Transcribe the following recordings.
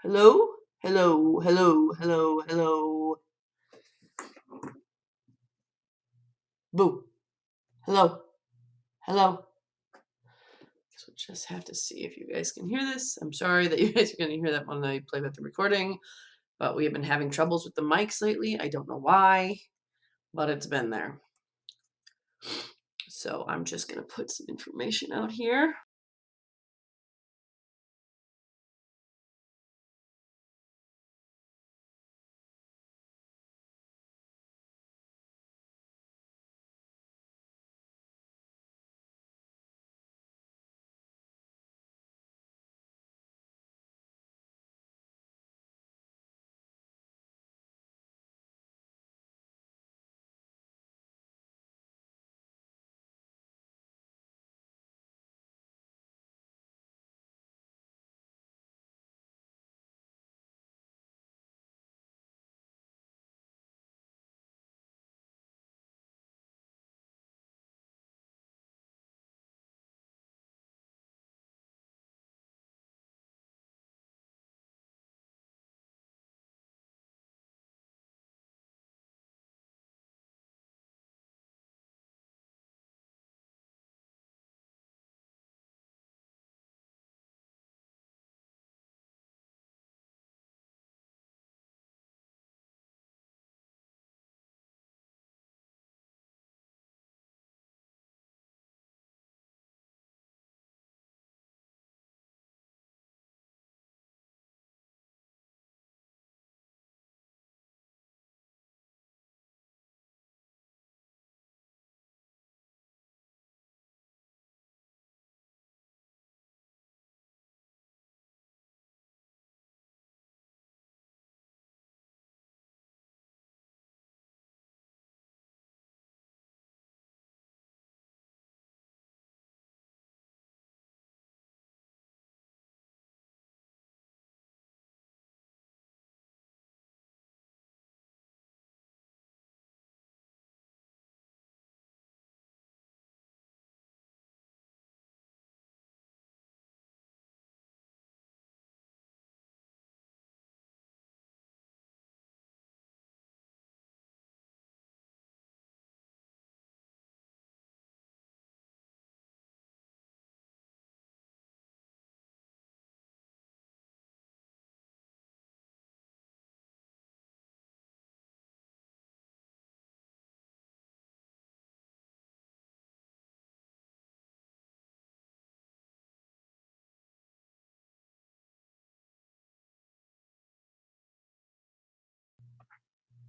Hello? Hello, hello, hello, hello. Boo. Hello. Hello. Guess we'll just have to see if you guys can hear this. I'm sorry that you guys are going to hear that when I play with the recording, but we have been having troubles with the mics lately. I don't know why, but it's been there. So I'm just going to put some information out here.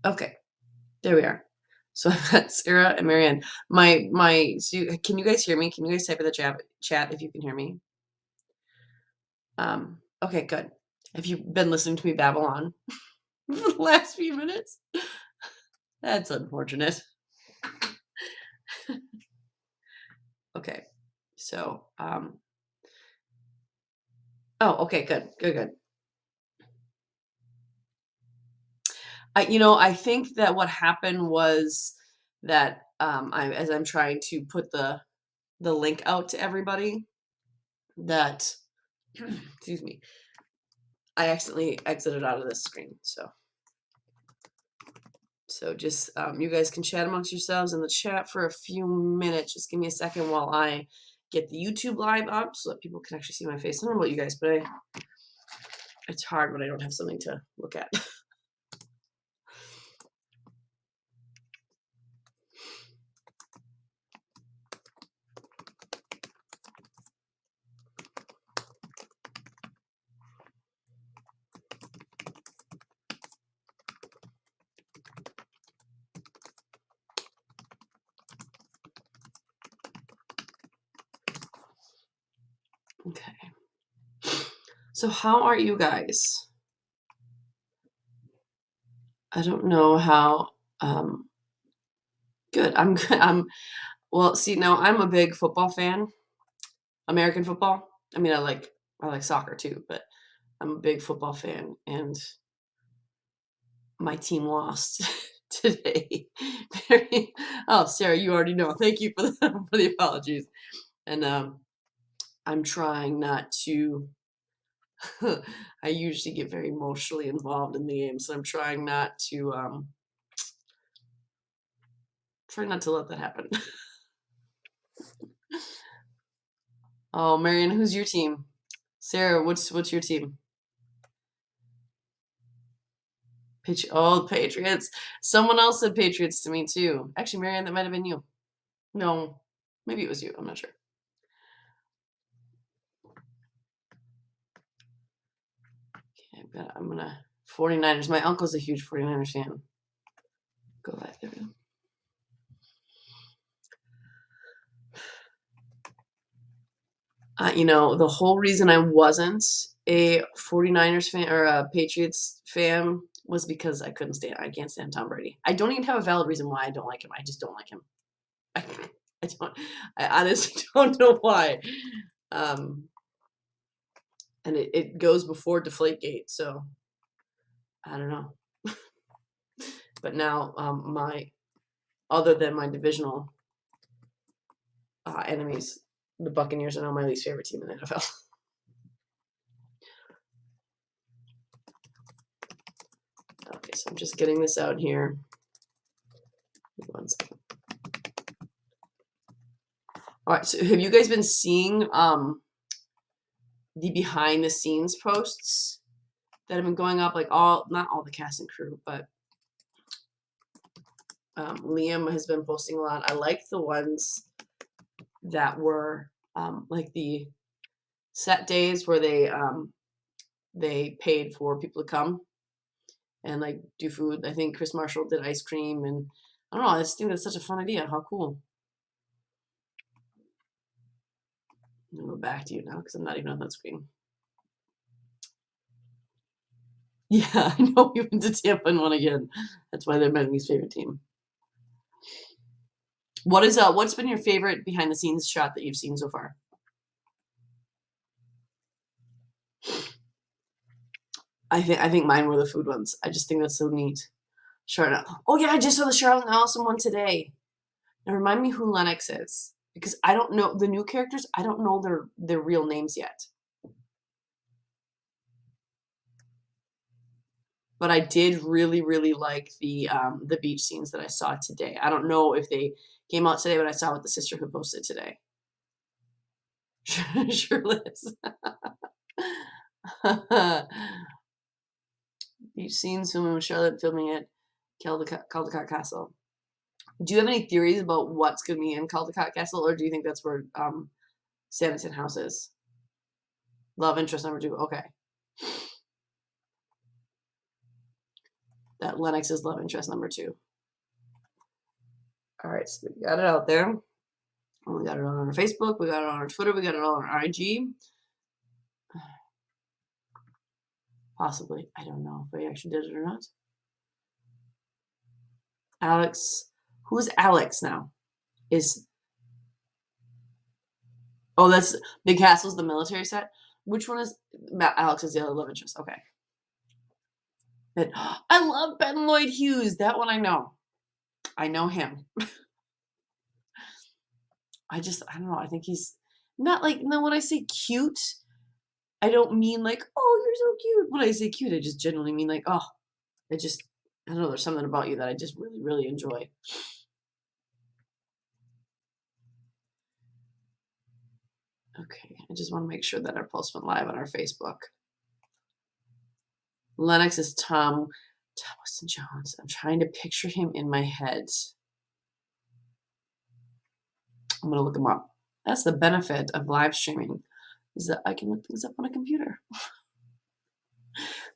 Okay, there we are. So I've got Sarah and Marianne. Can you guys hear me? Can you guys type in the chat if you can hear me? Okay, good. Have you been listening to me babble on for the last few minutes? That's unfortunate. Okay, so, oh, okay, good. I think that what happened was that, as I'm trying to put the link out to everybody, that, excuse me, I accidentally exited out of this screen. So just, you guys can chat amongst yourselves in the chat for a few minutes. Just give me a second while I get the YouTube live up so that people can actually see my face. I don't know about you guys, but it's hard when I don't have something to look at. Okay. So how are you guys? I don't know how, good. I'm good. Well, see, now I'm a big football fan, American football. I mean, I like soccer too, but I'm a big football fan, and my team lost today. Oh, Sarah, you already know. Thank you for for the apologies. And I'm trying not to I usually get very emotionally involved in the game, so I'm trying not to let that happen. Oh, Marion, who's your team? Sarah, what's your team? Patriots. Someone else said Patriots to me too. Actually, Marianne, that might have been you. No, maybe it was you. I'm not sure. Okay, I'm gonna 49ers. My uncle's a huge 49ers fan. Go live. There we go. The whole reason I wasn't a 49ers fan or a Patriots fan was because I can't stand Tom Brady. I don't even have a valid reason why I don't like him. I just don't like him. I honestly don't know why. And it goes before Deflategate, so I don't know. But now other than my divisional enemies, the Buccaneers are now my least favorite team in the NFL. Okay, so I'm just getting this out here. 1 second. All right, so have you guys been seeing the behind the scenes posts that have been going up? Like not all the cast and crew, but Liam has been posting a lot. I like the ones that were like the set days where they paid for people to come and like do food. I think Chris Marshall did ice cream, and I don't know. I just think that's such a fun idea. How cool! I'm gonna go back to you now because I'm not even on that screen. Yeah, I know we went to Tampa and won again. That's why they're my least favorite team. What's been your favorite behind the scenes shot that you've seen so far? I think mine were the food ones. I just think that's so neat. Charlotte. Oh yeah, I just saw the Charlotte and Allison one today. Now remind me who Lennox is, because I don't know the new characters. I don't know their real names yet. But I did really, really like the beach scenes that I saw today. I don't know if they came out today, but I saw what the sisterhood posted today. Shirtless. Beach scenes filming with Charlotte filming at Caldecott Castle. Do you have any theories about what's going to be in Caldecott Castle, or do you think that's where Sanditon House is? Love interest number 2. Okay. That Lennox is love interest number 2. All right, so we got it out there. We got it on our Facebook. We got it on our Twitter. We got it all on our IG. Possibly. I don't know if I actually did it or not. Alex. Who's Alex now? Oh, that's Big Castle's the military set. Which one is Alex is the other love interest? Okay. I love Ben Lloyd Hughes. That one I know. I know him. I don't know. I think he's not like, no, when I say cute, I don't mean like, oh, you're so cute. When I say cute, I just generally mean like, oh, I don't know. There's something about you that I just really, really enjoy. Okay. I just want to make sure that our post went live on our Facebook. Lennox is Tom Weston Jones. I'm trying to picture him in my head. I'm going to look him up. That's the benefit of live streaming, is that I can look things up on a computer.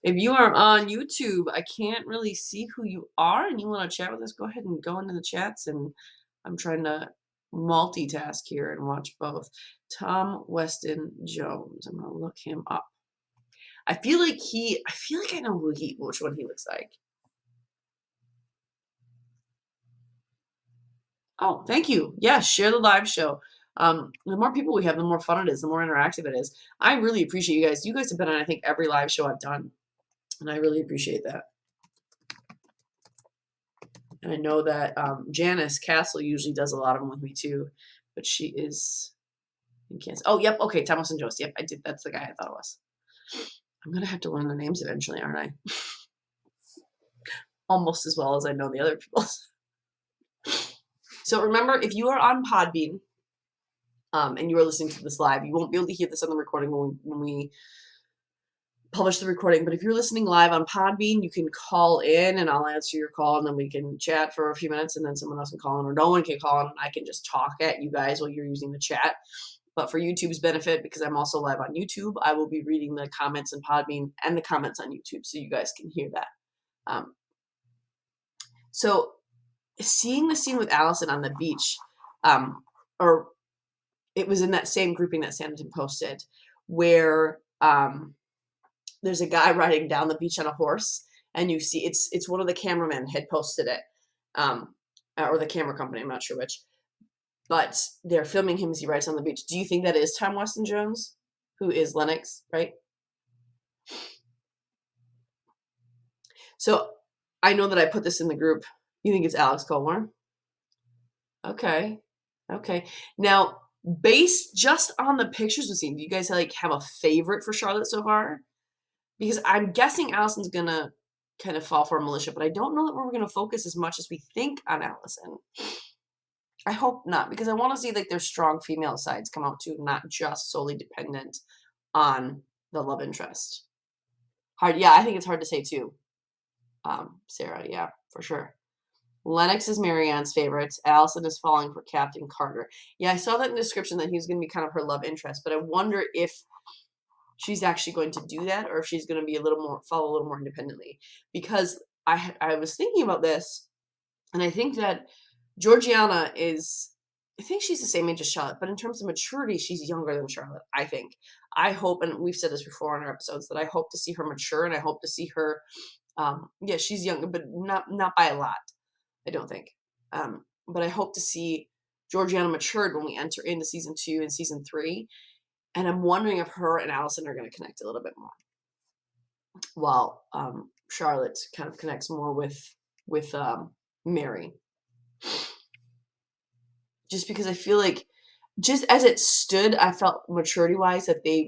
If you are on YouTube, I can't really see who you are and you want to chat with us, go ahead and go into the chats. And I'm trying to multitask here and watch both. Tom Weston Jones. I'm going to look him up. I feel like I know which one he looks like. Oh, thank you. Yeah, share the live show. The more people we have, the more fun it is, the more interactive it is. I really appreciate you guys. You guys have been on, I think, every live show I've done, and I really appreciate that. And I know that Janice Castle usually does a lot of them with me too, but she is in Kansas. Oh, yep. Okay, Thomas and Jost. Yep, I did. That's the guy I thought it was. I'm going to have to learn the names eventually, aren't I? Almost as well as I know the other people. So remember, if you are on Podbean and you are listening to this live, you won't be able to hear this on the recording when we publish the recording. But if you're listening live on Podbean, you can call in and I'll answer your call, and then we can chat for a few minutes, and then someone else can call in, or no one can call in. I can just talk at you guys while you're using the chat. But for YouTube's benefit, because I'm also live on YouTube, I will be reading the comments in Podbean and the comments on YouTube so you guys can hear that. So seeing the scene with Allison on the beach, or it was in that same grouping that Sanditon posted, where there's a guy riding down the beach on a horse, and you see it's one of the cameramen had posted it, or the camera company, I'm not sure which, but they're filming him as he rides on the beach. Do you think that is Tom Weston Jones, who is Lennox, right? So I know that I put this in the group. You think it's Alex Colborn? Okay. Now, based just on the pictures we've seen, do you guys like have a favorite for Charlotte so far? Because I'm guessing Allison's gonna kind of fall for Militia, but I don't know that we're gonna focus as much as we think on Allison. I hope not, because I want to see like their strong female sides come out too, not just solely dependent on the love interest. Hard, yeah, I think it's hard to say too. Sarah, yeah, for sure. Lennox is Marianne's favorite. Allison is falling for Captain Carter. Yeah, I saw that in the description that he was going to be kind of her love interest, but I wonder if she's actually going to do that, or if she's going to be follow a little more independently. Because I was thinking about this, and I think that Georgiana is, I think she's the same age as Charlotte, but in terms of maturity, she's younger than Charlotte, I think. I hope, and we've said this before in our episodes, that I hope to see her mature, and I hope to see her, yeah, she's younger, but not by a lot, I don't think. But I hope to see Georgiana matured when we enter into season 2 and season 3. And I'm wondering if her and Allison are going to connect a little bit more, while Charlotte kind of connects more with Mary. Just because I feel like, just as it stood, I felt maturity-wise that they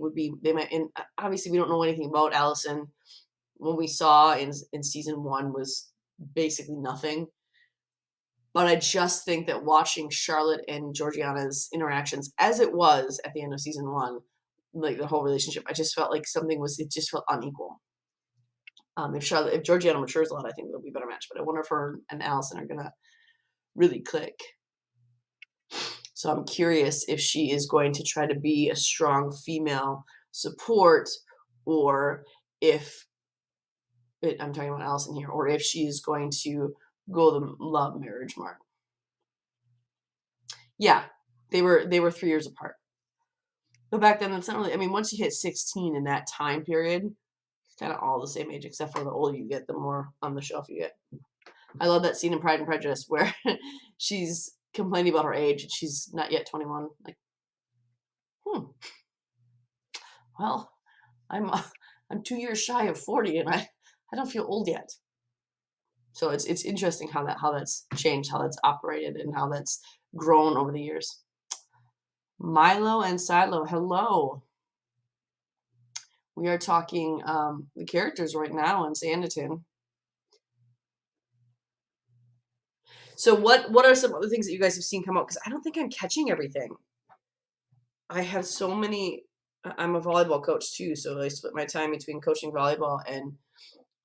might, and obviously we don't know anything about Allison. What we saw in season 1 was basically nothing. But I just think that watching Charlotte and Georgiana's interactions, as it was at the end of season 1, like the whole relationship, I just felt like it just felt unequal. If Georgiana matures a lot, I think it'll be a better match. But I wonder if her and Allison are gonna really click. So I'm curious if she is going to try to be a strong female support, or if I'm talking about Allison here, or if she's going to go the love marriage mark. Yeah, they were 3 years apart. But back then, that's not really, I mean, once you hit 16 in that time period, it's kind of all the same age, except for the older you get, the more on the shelf you get. I love that scene in Pride and Prejudice where she's complaining about her age and she's not yet 21. Like, well, I'm 2 years shy of 40 and I don't feel old yet. So it's interesting how that's changed, how that's operated, and how that's grown over the years. Milo and Silo, hello. We are talking the characters right now in Sanditon. So what are some other things that you guys have seen come out? Because I don't think I'm catching everything. I have so many. I'm a volleyball coach too, so I split my time between coaching volleyball and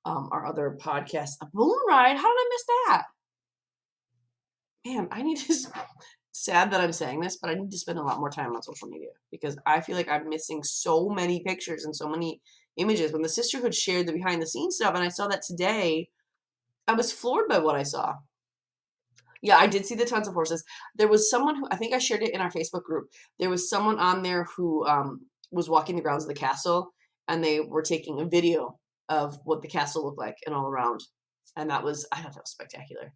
our other podcast. A balloon ride? How did I miss that? Man, I need to. Sad that I'm saying this, but I need to spend a lot more time on social media, because I feel like I'm missing so many pictures and so many images. When the sisterhood shared the behind the scenes stuff, and I saw that today, I was floored by what I saw. Yeah, I did see the tons of horses. There was someone who, I think I shared it in our Facebook group. There was someone on there who was walking the grounds of the castle, and they were taking a video of what the castle looked like and all around. And I thought that was spectacular.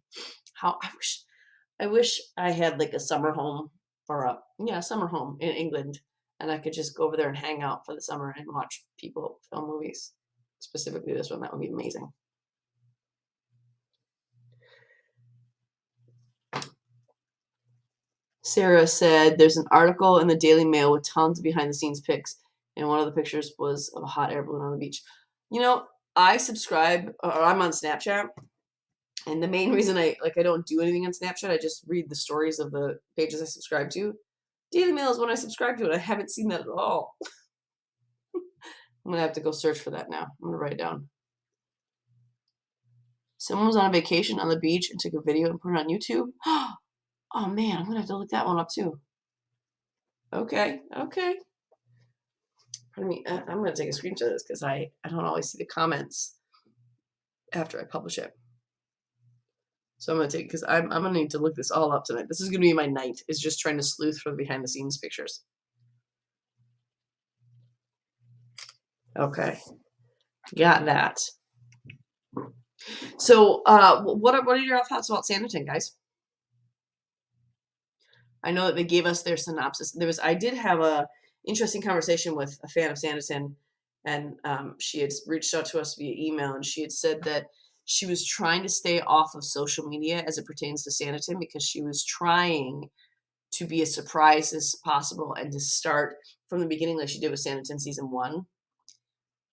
I wish I had like a summer home, or a summer home in England, and I could just go over there and hang out for the summer and watch people film movies. Specifically this one, that would be amazing. Sarah said, there's an article in the Daily Mail with tons of behind the scenes pics. And one of the pictures was of a hot air balloon on the beach. You know, I subscribe, or I'm on Snapchat, and the main reason I don't do anything on Snapchat, I just read the stories of the pages I subscribe to. Daily Mail is one I subscribe to, and I haven't seen that at all. I'm gonna have to go search for that now. I'm gonna write it down. Someone was on a vacation on the beach and took a video and put it on YouTube. Oh man, I'm gonna have to look that one up too. Okay, okay. Pardon me. I'm gonna take a screenshot of this because I don't always see the comments after I publish it. So I'm gonna take, because I'm gonna need to look this all up tonight. This is gonna be my night, is just trying to sleuth for the behind the scenes pictures. Okay, got that. So what are your thoughts about Sanditon, guys? I know that they gave us their synopsis. I did have a interesting conversation with a fan of Sanditon, and she had reached out to us via email, and she had said that she was trying to stay off of social media as it pertains to Sanditon because she was trying to be as surprised as possible and to start from the beginning like she did with Sanditon season 1.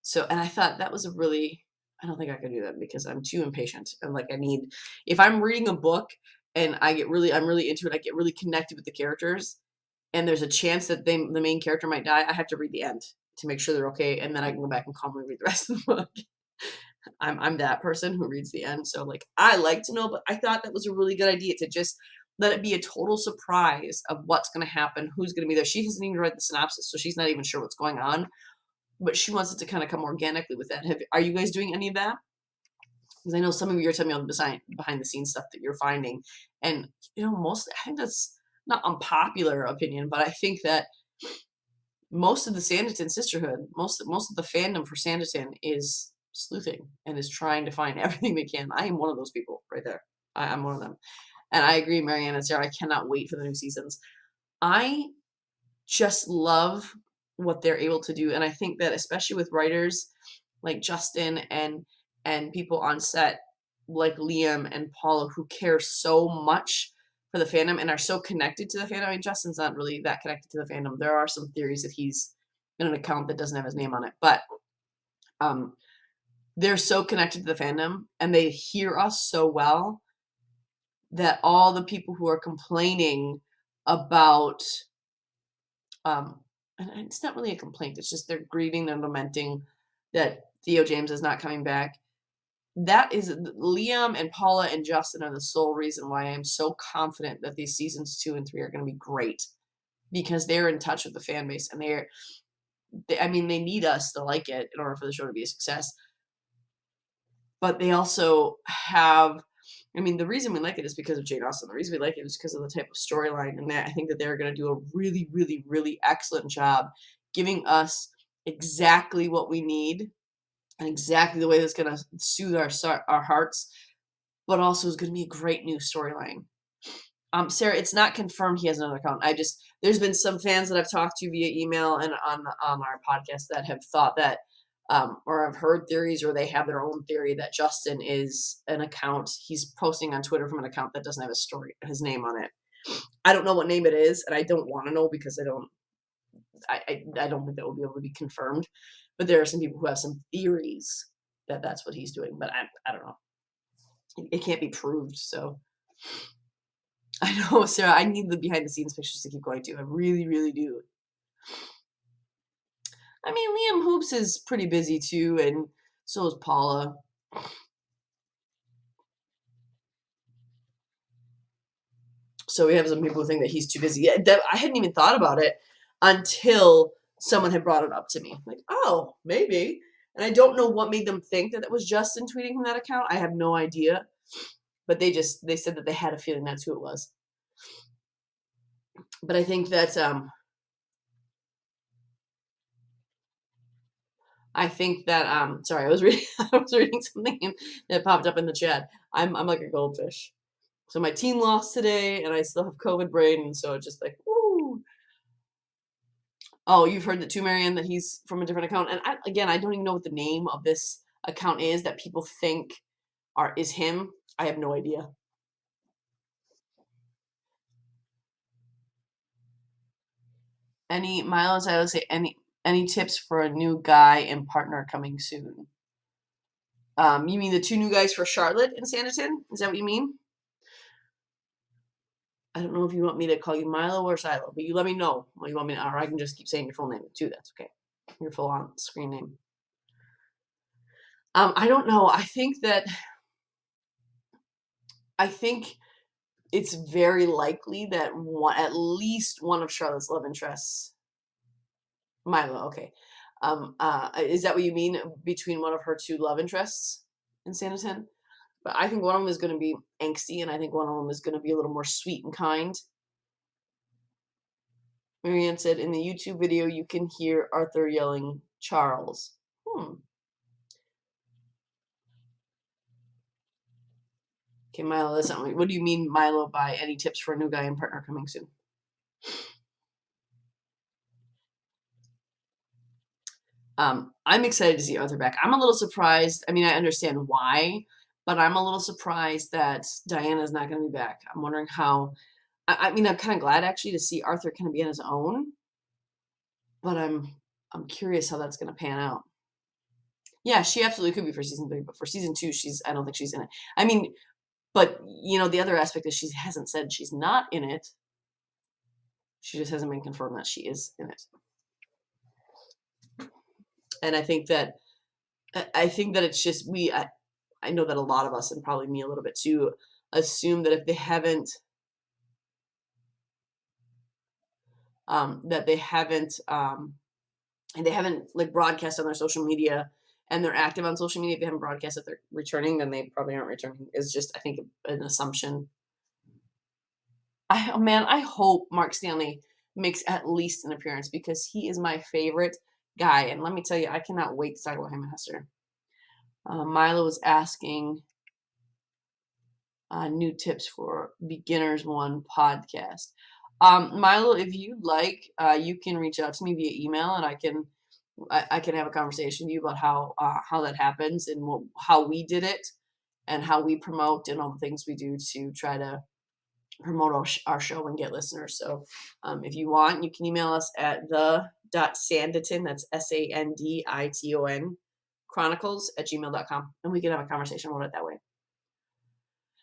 So, and I thought that was I don't think I could do that because I'm too impatient. And like, if I'm reading a book and I'm really into it, I get really connected with the characters, and there's a chance that the main character might die, I have to read the end to make sure they're okay. And then I can go back and calmly read the rest of the book. I'm that person who reads the end. So like, I like to know, but I thought that was a really good idea to just let it be a total surprise of what's going to happen, who's going to be there. She hasn't even read the synopsis, so she's not even sure what's going on, but she wants it to kind of come organically with that. Are you guys doing any of that? Because I know some of you are telling me all the behind the scenes stuff that you're finding, and I think that's not unpopular opinion, but I think that most of the Sanditon sisterhood, most of the fandom for Sanditon is sleuthing and is trying to find everything they can. I am one of those people right there. I'm one of them, and I agree, Marianne and Sarah. I cannot wait for the new seasons. I just love what they're able to do, and I think that especially with writers like Justin and people on set like Liam and Paula who care so much for the fandom and are so connected to the fandom. I mean, Justin's not really that connected to the fandom. There are some theories that he's in an account that doesn't have his name on it, but they're so connected to the fandom and they hear us so well that all the people who are complaining about and it's not really a complaint, it's just they're grieving, they're lamenting that Theo James is not coming back. That is, Liam and Paula and Justin are the sole reason why I'm so confident that these seasons 2 and 3 are going to be great, because they're in touch with the fan base and I mean, they need us to like it in order for the show to be a success. But they also have, I mean, the reason we like it is because of Jane Austen. The reason we like it is because of the type of storyline, and that I think that they're going to do a really, really, really excellent job giving us exactly what we need and exactly the way that's going to soothe our hearts, but also is going to be a great new storyline. Sarah, it's not confirmed he has another account. There's been some fans that I've talked to via email and on our podcast that have thought that, or have heard theories, or they have their own theory that Justin is an account. He's posting on Twitter from an account that doesn't have his name on it. I don't know what name it is, and I don't want to know because I don't think that will be able to be confirmed. But there are some people who have some theories that that's what he's doing, but I don't know. It can't be proved, so. I know, Sarah, I need the behind the scenes pictures to keep going too. I really, really do. I mean, Liam Hoops is pretty busy too, and so is Paula. So we have some people who think that he's too busy. I hadn't even thought about it until someone had brought it up to me. Like, oh, maybe. And I don't know what made them think that it was Justin tweeting from that account. I have no idea. But they said that they had a feeling that's who it was. But I think that sorry, I was reading something that popped up in the chat. I'm like a goldfish. So my team lost today, and I still have COVID brain, and so it's just like, woo. Oh, you've heard that too, Marianne, that he's from a different account. And I don't even know what the name of this account is that people think is him. I have no idea. Any Milo, I would say Any tips for a new guy and partner coming soon? You mean the 2 new guys for Charlotte and Sanditon? Is that what you mean? I don't know if you want me to call you Milo or Silo, but you let me know what you want me to, or I can just keep saying your full name too. That's okay. Your full on screen name. I don't know. I think it's very likely that at least one of Charlotte's love interests, Milo. Okay. Is that what you mean between one of her 2 love interests in Sanditon? But I think one of them is going to be angsty, and I think one of them is going to be a little more sweet and kind. Marianne said, in the YouTube video, you can hear Arthur yelling, Charles. Okay, Milo, that's not what do you mean, Milo, by any tips for a new guy and partner coming soon? I'm excited to see Arthur back. I'm a little surprised. I mean, I understand why, but I'm a little surprised that Diana's not going to be back. I'm wondering how. I mean, I'm kind of glad actually to see Arthur kind of be on his own, but I'm curious how that's going to pan out. Yeah, she absolutely could be for season 3, but for season 2, I don't think she's in it. I mean, but the other aspect is she hasn't said she's not in it. She just hasn't been confirmed that she is in it. And I think that it's just I know that a lot of us, and probably me a little bit too, assume that if they haven't and they haven't like broadcast on their social media and they're active on social media, if they haven't broadcast that they're returning, then they probably aren't returning. Is just, I think, an assumption. I hope Mark Stanley makes at least an appearance because he is my favorite guy. And let me tell you, I cannot wait to talk about him and Hester. Milo was asking new tips for Beginners One podcast. Milo, if you'd like, you can reach out to me via email, and I can have a conversation with you about how that happens and how we did it and how we promote and all the things we do to try to promote our show and get listeners. So if you want, you can email us at the.sanditon, that's Sanditon, chronicles@gmail.com, and we can have a conversation about it that way.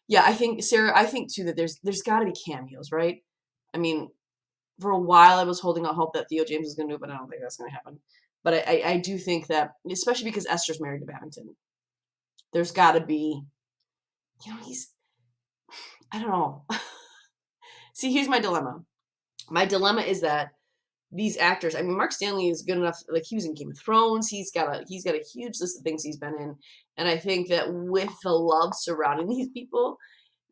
Yeah, I think, Sarah, too that there's got to be cameos, right? I mean, for a while I was holding out hope that Theo James was going to do it, but I don't think that's going to happen. But I do think that, especially because Esther's married to Babington, there's got to be, I don't know. See, here's my dilemma. My dilemma is that these actors, I mean, Mark Stanley is good enough, like he was in Game of Thrones. He's got a huge list of things he's been in. And I think that with the love surrounding these people,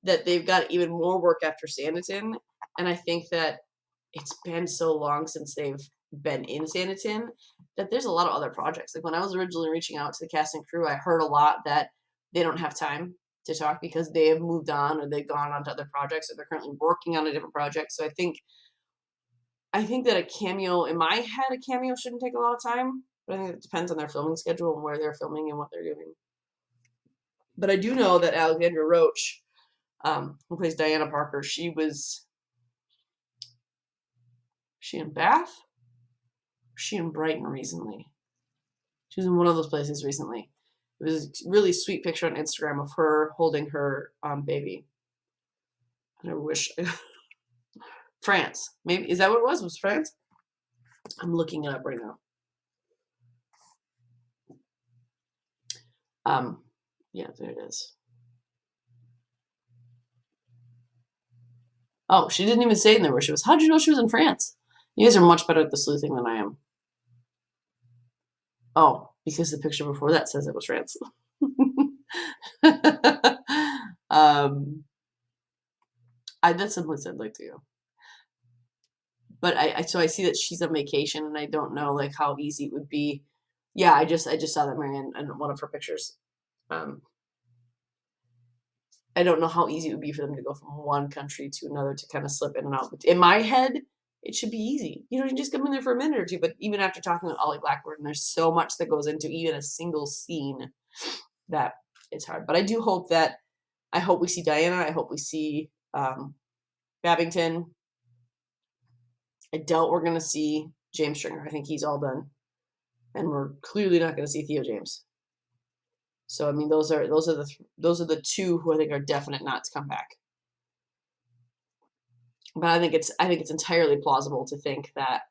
that they've got even more work after Sanditon. And I think that it's been so long since they've been in Sanditon that there's a lot of other projects. Like when I was originally reaching out to the cast and crew, I heard a lot that they don't have time to talk because they have moved on or they've gone on to other projects or they're currently working on a different project. So I think that a cameo, in my head, a cameo shouldn't take a lot of time. But I think it depends on their filming schedule and where they're filming and what they're doing. But I do know that Alexandra Roach, who plays Diana Parker, she in Bath? She in Brighton recently. She was in one of those places recently. It was a really sweet picture on Instagram of her holding her baby. And I wish France. Maybe is that what it was? Was France? I'm looking it up right now. Yeah, there it is. Oh, she didn't even say in there where she was. How'd you know she was in France? You guys are much better at the sleuthing than I am. Oh, because the picture before that says it was France. That's someplace I'd like to go. But so I see that she's on vacation, and I don't know like how easy it would be. Yeah, I just saw that Marianne in one of her pictures. I don't know how easy it would be for them to go from one country to another to kind of slip in and out. But in my head, it should be easy. You can just come in there for a minute or two. But even after talking with Ollie Blackburn, there's so much that goes into even a single scene that it's hard. But I do hope we see Diana. I hope we see Babington. I doubt we're going to see James Stringer. I think he's all done. and we're clearly not going to see Theo James. So I mean, those are the two who I think are definite not to come back. But I think it's entirely plausible to think that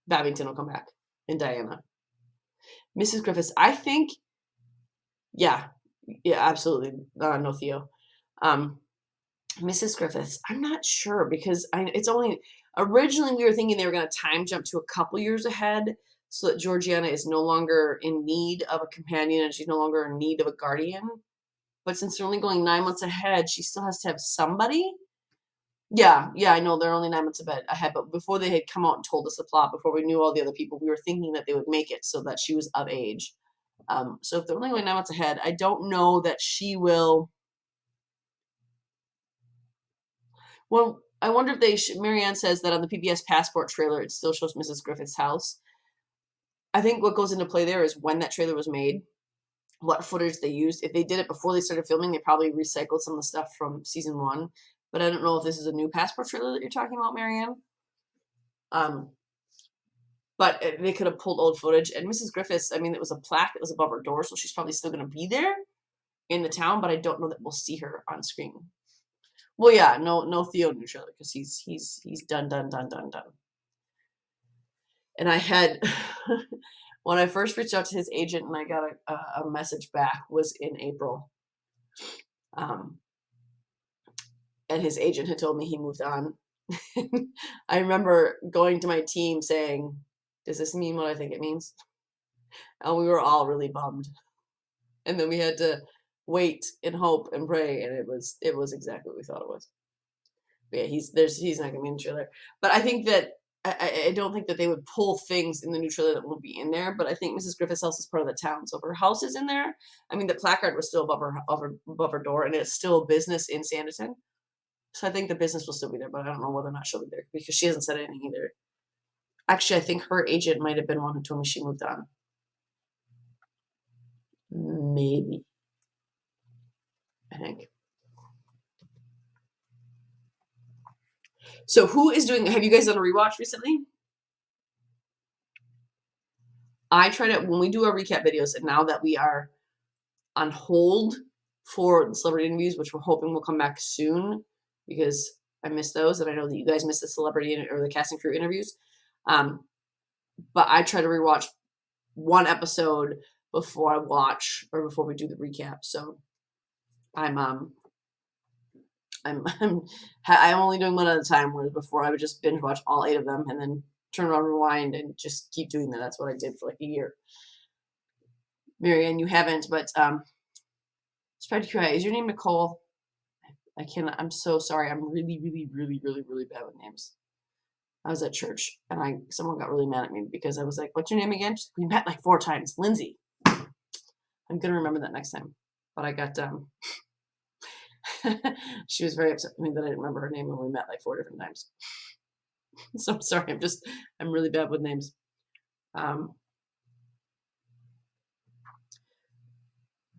Babington will come back and Diana. Mrs. Griffiths, I think, yeah, absolutely, no Theo. Mrs. Griffiths, I'm not sure because it's only originally we were thinking they were going to time jump to a couple years ahead so that Georgiana is no longer in need of a companion and she's no longer in need of a guardian. But since they're only going 9 months ahead, she still has to have somebody. Yeah, I know they're only 9 months ahead, but before they had come out and told us the plot, before we knew all the other people, we were thinking that they would make it so that she was of age. So if they're only going 9 months ahead, I don't know that she will. Well, I wonder if they Marianne says that on the PBS passport trailer, it still shows Mrs. Griffith's house. I think what goes into play there is when that trailer was made, what footage they used. If they did it before they started filming, they probably recycled some of the stuff from season 1. But I don't know if this is a new passport trailer that you're talking about, Marianne. But they could have pulled old footage. And Mrs. Griffiths, I mean, it was a plaque that was above her door, so she's probably still going to be there in the town. But I don't know that we'll see her on screen. Well, yeah, no Theo new trailer because he's done. And I had when I first reached out to his agent and I got a message back was in April. And his agent had told me he moved on. I remember going to my team saying, "Does this mean what I think it means?" And we were all really bummed. And then we had to wait and hope and pray, and it was exactly what we thought it was. But yeah, he's not gonna be in the trailer. But I think that I don't think that they would pull things in the new trailer that won't be in there. But I think Mrs. Griffith's house is part of the town, so if her house is in there, I mean the placard was still above her door, and it's still a business in Sanditon. So I think the business will still be there, but I don't know whether or not she'll be there because she hasn't said anything either. Actually, I think her agent might have been one who told me she moved on. Maybe. I think. So who is doing, have you guys done a rewatch recently? I try to, when we do our recap videos, and now that we are on hold for the celebrity interviews, which we're hoping will come back soon, because I miss those, and I know that you guys miss the celebrity or the cast and crew interviews. But I try to rewatch one episode before I watch or before we do the recap. So I'm only doing one at a time, whereas before I would just binge watch all 8 of them and then turn around, rewind, and just keep doing that. That's what I did for like a year. Marianne, you haven't, but spread QI. Is your name Nicole? I'm so sorry. I'm really bad with names. I was at church and someone got really mad at me because I was like, "What's your name again?" She's like, "We met like 4 times, Lindsay." I'm gonna remember that next time. But I got she was very upset with me that I didn't remember her name when we met like 4 different times. So I'm sorry. I'm really bad with names.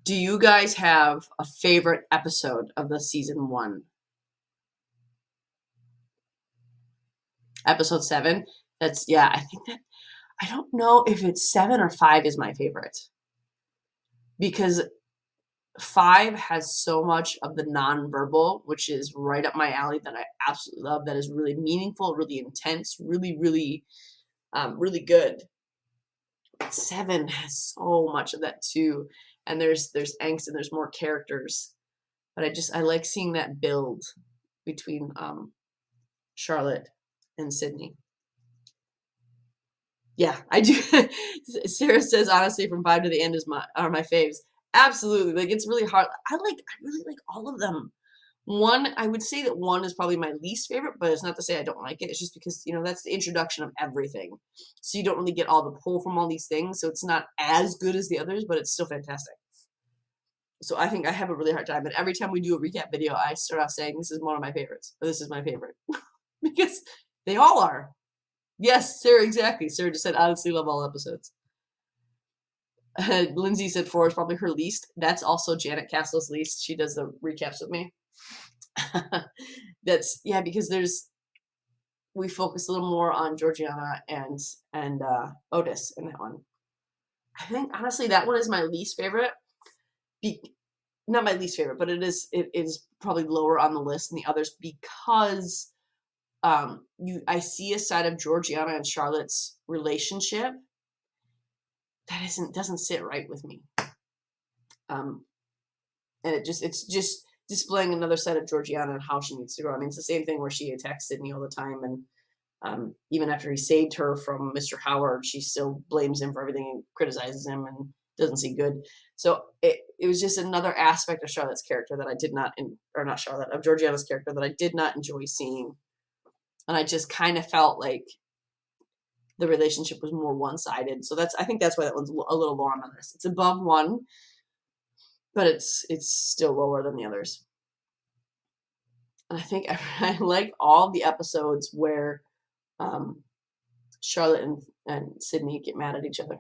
Do you guys have a favorite episode of the season 1? Episode 7? I think that, I don't know if it's 7 or 5 is my favorite. Because 5 has so much of the nonverbal, which is right up my alley, that I absolutely love. That is really meaningful, really intense, really good. 7 has so much of that too, and there's angst and there's more characters. But I like seeing that build between Charlotte and Sydney. Yeah, I do. Sarah says honestly, from 5 to the end are my faves. Absolutely, like it's really hard. I really like all of them. I would say that 1 is probably my least favorite, but it's not to say I don't like it. It's just because, that's the introduction of everything. So you don't really get all the pull from all these things. So it's not as good as the others, but it's still fantastic. So I think I have a really hard time. And every time we do a recap video, I start off saying, this is one of my favorites, or this is my favorite. Because they all are. Yes, Sarah, exactly. Sarah just said, honestly, love all episodes. Lindsay said 4 is probably her least. That's also Janet Castle's least. She does the recaps with me. Because we focused a little more on Georgiana and Otis in that one. I think honestly that one is my least favorite. Be, not my least favorite, but it is probably lower on the list than the others because I see a side of Georgiana and Charlotte's relationship that doesn't sit right with me. And it's just displaying another side of Georgiana and how she needs to grow. I mean, it's the same thing where she attacks Sydney all the time, and even after he saved her from Mr. Howard, she still blames him for everything and criticizes him and doesn't see good. So it was just another aspect of Charlotte's character that I did not, or not Charlotte, of Georgiana's character that I did not enjoy seeing. And I just kind of felt like the relationship was more one-sided. So I think that's why that one's a little lower on my list. It's above 1, but it's still lower than the others. And I think I like all the episodes where Charlotte and Sydney get mad at each other.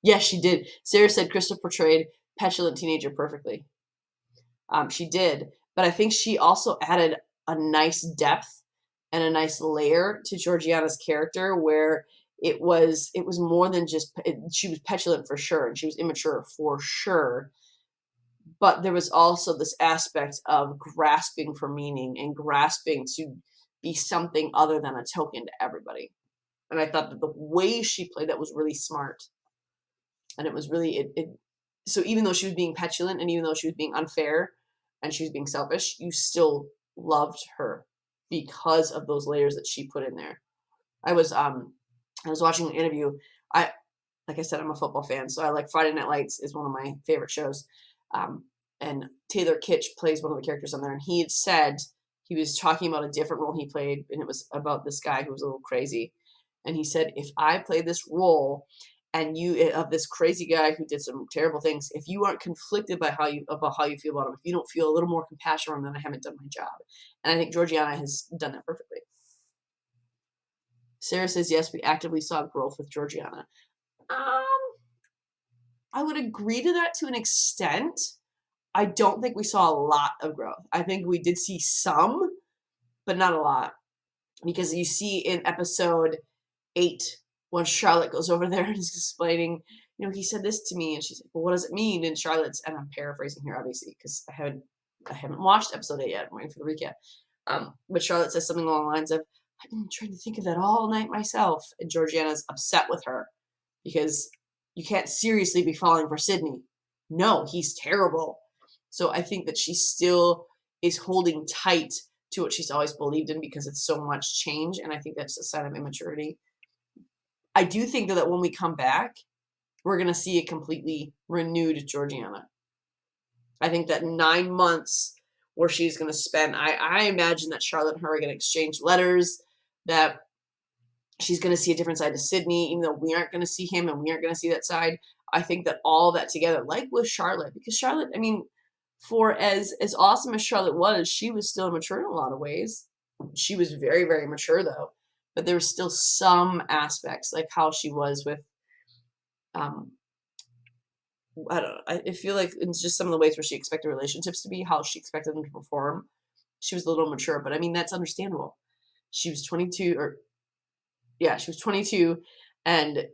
Yes, she did. Sarah said Krista portrayed petulant teenager perfectly. She did, but I think she also added a nice depth and a nice layer to Georgiana's character where it was more than just she was petulant for sure and she was immature for sure, but there was also this aspect of grasping for meaning and grasping to be something other than a token to everybody. And I thought that the way she played that was really smart. And it was really so even though she was being petulant and even though she was being unfair and she was being selfish, you still loved her because of those layers that she put in there. I was watching an interview. Like I said, I'm a football fan, so I like Friday Night Lights is one of my favorite shows. And Taylor Kitsch plays one of the characters on there, and he had said he was talking about a different role he played, and it was about this guy who was a little crazy. And he said, if I play this role and you of this crazy guy who did some terrible things, if you aren't conflicted by how you feel about him, if you don't feel a little more compassion for him, then I haven't done my job. And I think Georgiana has done that perfectly. Sarah says, yes, we actively saw growth with Georgiana. I would agree to that to an extent. I don't think we saw a lot of growth. I think we did see some, but not a lot. Because you see in episode 8, when Charlotte goes over there and is explaining, he said this to me, and she's like, well, what does it mean? And Charlotte's, and I'm paraphrasing here, obviously, because I haven't watched episode 8 yet. I'm waiting for the recap. But Charlotte says something along the lines of, I've been trying to think of that all night myself. And Georgiana's upset with her because you can't seriously be falling for Sydney. No, he's terrible. So I think that she still is holding tight to what she's always believed in because it's so much change. And I think that's a sign of immaturity. I do think that when we come back, we're going to see a completely renewed Georgiana. I think that 9 months where she's going to spend, I imagine that Charlotte and her are going to exchange letters, that she's going to see a different side to Sydney, even though we aren't going to see him and we aren't going to see that side. I think that all that together, like with Charlotte, because Charlotte, I mean, for as awesome as Charlotte was, she was still immature in a lot of ways. She was very, very mature though. But there were still some aspects, like how she was with, I don't know, I feel like it's just some of the ways where she expected relationships to be, how she expected them to perform. She was a little mature, but I mean, that's understandable. She was 22, she was 22, and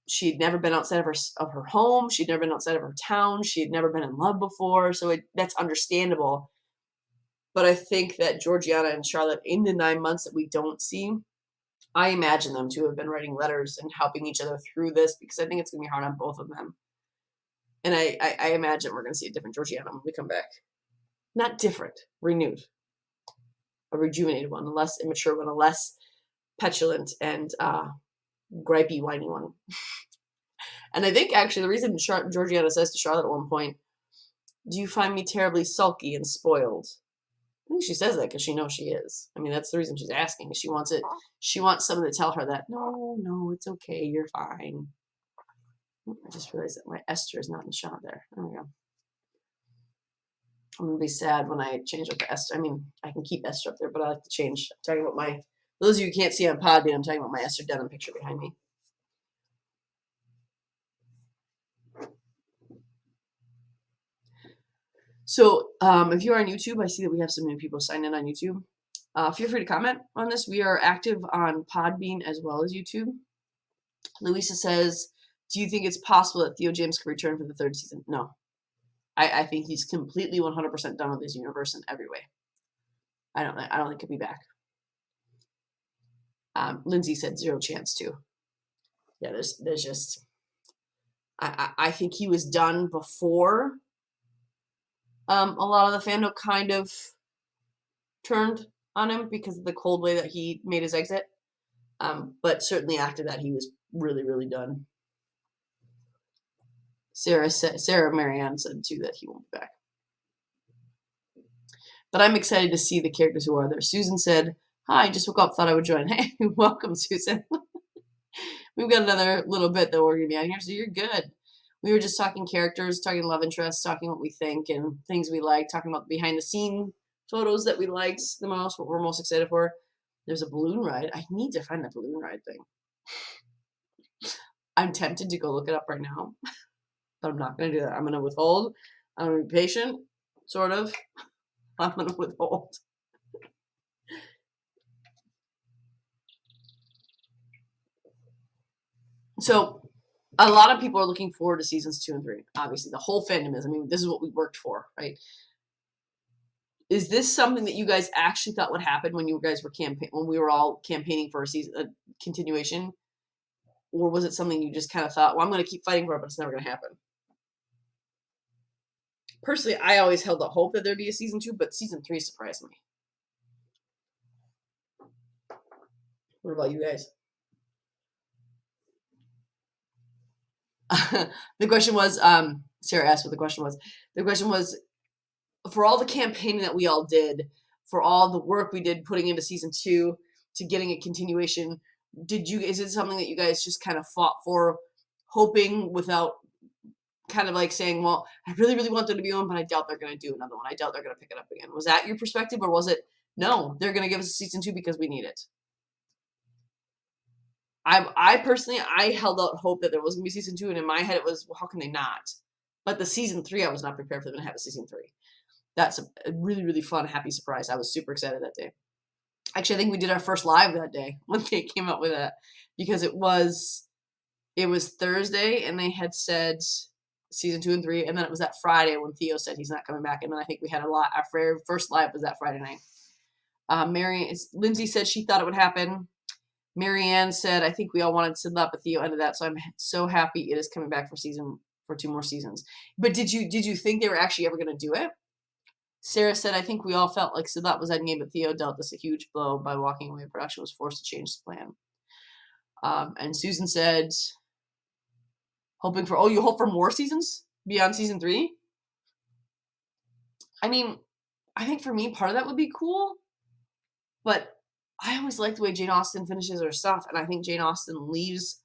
she'd never been outside of her home. She'd never been outside of her town. She'd never been in love before. So that's understandable. But I think that Georgiana and Charlotte, in the 9 months that we don't see, I imagine them to have been writing letters and helping each other through this because I think it's going to be hard on both of them. And I imagine we're going to see a different Georgiana when we come back. Not different, renewed. A rejuvenated one, a less immature one, a less petulant and gripey, whiny one. And I think actually the reason Georgiana says to Charlotte at one point, do you find me terribly sulky and spoiled? I think she says that because she knows she is. I mean, that's the reason she's asking. She wants someone to tell her that, no, it's okay. You're fine. I just realized that my Esther is not in the shot there. There we go. I'm going to be sad when I change up the Esther. I mean, I can keep Esther up there, but I like to change. I'm talking about those of you who can't see on PodBeAN, I'm talking about my Esther denim picture behind me. So if you're on YouTube, I see that we have some new people signed in on YouTube. Feel free to comment on this. We are active on Podbean as well as YouTube. Louisa says, do you think it's possible that Theo James could return for the 3rd season? No. I think he's completely 100% done with his universe in every way. I don't think he'll be back. Lindsay said 0 chance too. Yeah, there's just I think he was done before a lot of the fandom kind of turned on him because of the cold way that he made his exit. But certainly after that, he was really, really done. Sarah Marianne said too that he won't be back. But I'm excited to see the characters who are there. Susan said, hi, just woke up, thought I would join. Hey, welcome, Susan. We've got another little bit that we're going to be on here, so you're good. We were just talking characters, talking love interests, talking what we think and things we like, talking about behind the scene photos that we liked the most, what we're most excited for. There's a balloon ride. I need to find that balloon ride thing. I'm tempted to go look it up right now, but I'm not going to do that. I'm going to withhold. I'm going to be patient, sort of. I'm going to withhold. So a lot of people are looking forward to seasons 2 and 3. Obviously, the whole fandom is. I mean, this is what we worked for, right? Is this something that you guys actually thought would happen when you guys were when we were all campaigning for a continuation? Or was it something you just kind of thought, well, I'm going to keep fighting for it, but it's never going to happen? Personally, I always held out hope that there'd be a season 2, but season 3 surprised me. What about you guys? The question was, Sarah asked what the question was. The question was, for all the campaigning that we all did, for all the work we did putting into season 2 to getting a continuation, is it something that you guys just kind of fought for, hoping without kind of like saying, well, I really, really want there to be one, but I doubt they're going to do another one. I doubt they're going to pick it up again. Was that your perspective, or was it, no, they're going to give us a season 2 because we need it? I personally, I held out hope that there was going to be season 2, and in my head it was, well, how can they not? But the season 3, I was not prepared for them to have a season 3. That's a really, really fun, happy surprise. I was super excited that day. Actually, I think we did our first live that day when they came up with that, because it was Thursday, and they had said season 2 and 3, and then it was that Friday when Theo said he's not coming back, and then I think we had our very first live was that Friday night. Lindsay said she thought it would happen. Marianne said, I think we all wanted Sid Lap, but Theo ended that, so I'm so happy it is coming back for 2 more seasons. But did you think they were actually ever going to do it? Sarah said, I think we all felt like Sid Lap was endgame, but Theo dealt us a huge blow by walking away. Production was forced to change the plan. And Susan said, you hope for more seasons beyond season 3? I mean, I think for me, part of that would be cool, but I always like the way Jane Austen finishes her stuff, and I think Jane Austen leaves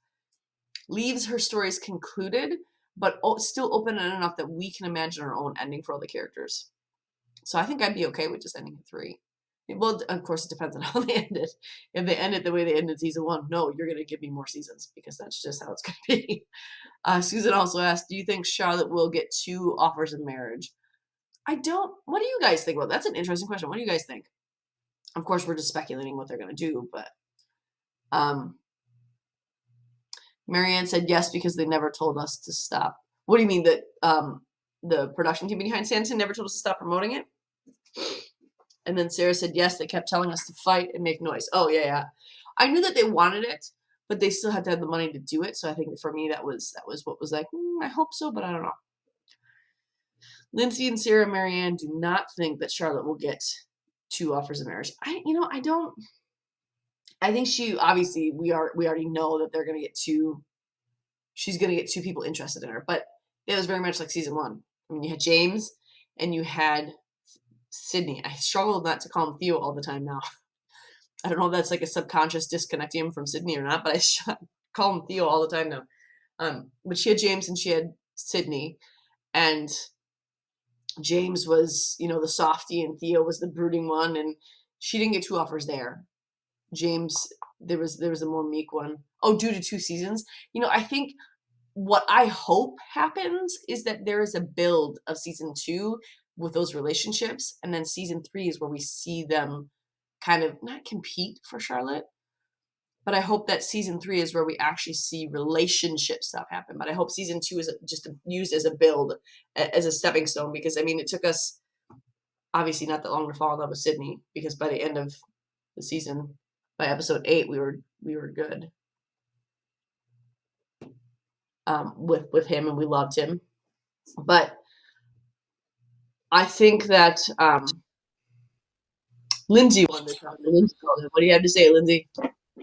her stories concluded, but still open enough that we can imagine our own ending for all the characters. So I think I'd be okay with just ending at 3. Well, of course, it depends on how they end it. If they end it the way they ended season 1, no, you're going to give me more seasons, because that's just how it's going to be. Susan also asked, do you think Charlotte will get 2 offers of marriage? I don't. What do you guys think about that? That's an interesting question. What do you guys think? Of course, we're just speculating what they're going to do, but Marianne said yes because they never told us to stop. What do you mean that the production team behind Sanditon never told us to stop promoting it? And then Sarah said yes, they kept telling us to fight and make noise. Oh, yeah. I knew that they wanted it, but they still had to have the money to do it. So I think for me that was what was like, I hope so, but I don't know. Lindsay and Sarah Marianne do not think that Charlotte will get 2 offers of marriage. I don't. I think we already know that they're gonna get 2. She's gonna get 2 people interested in her, but it was very much like season 1. I mean, you had James and you had Sydney. I struggle not to call him Theo all the time now. I don't know if that's like a subconscious disconnecting him from Sydney or not, but I call him Theo all the time now. But she had James and she had Sydney, and James was, the softie, and Theo was the brooding one, and she didn't get 2 offers there. James, there was a more meek one. Oh, due to 2 seasons. I think what I hope happens is that there is a build of season 2 with those relationships, and then season 3 is where we see them kind of not compete for Charlotte, but I hope that season 3 is where we actually see relationship stuff happen. But I hope season 2 is just used as a build, as a stepping stone, because I mean, it took us obviously not that long to fall in love with Sydney, because by the end of the season, by episode 8, we were good with him, and we loved him. But I think that Lindsay wanted to talk. Lindsay called him. What do you have to say, Lindsay?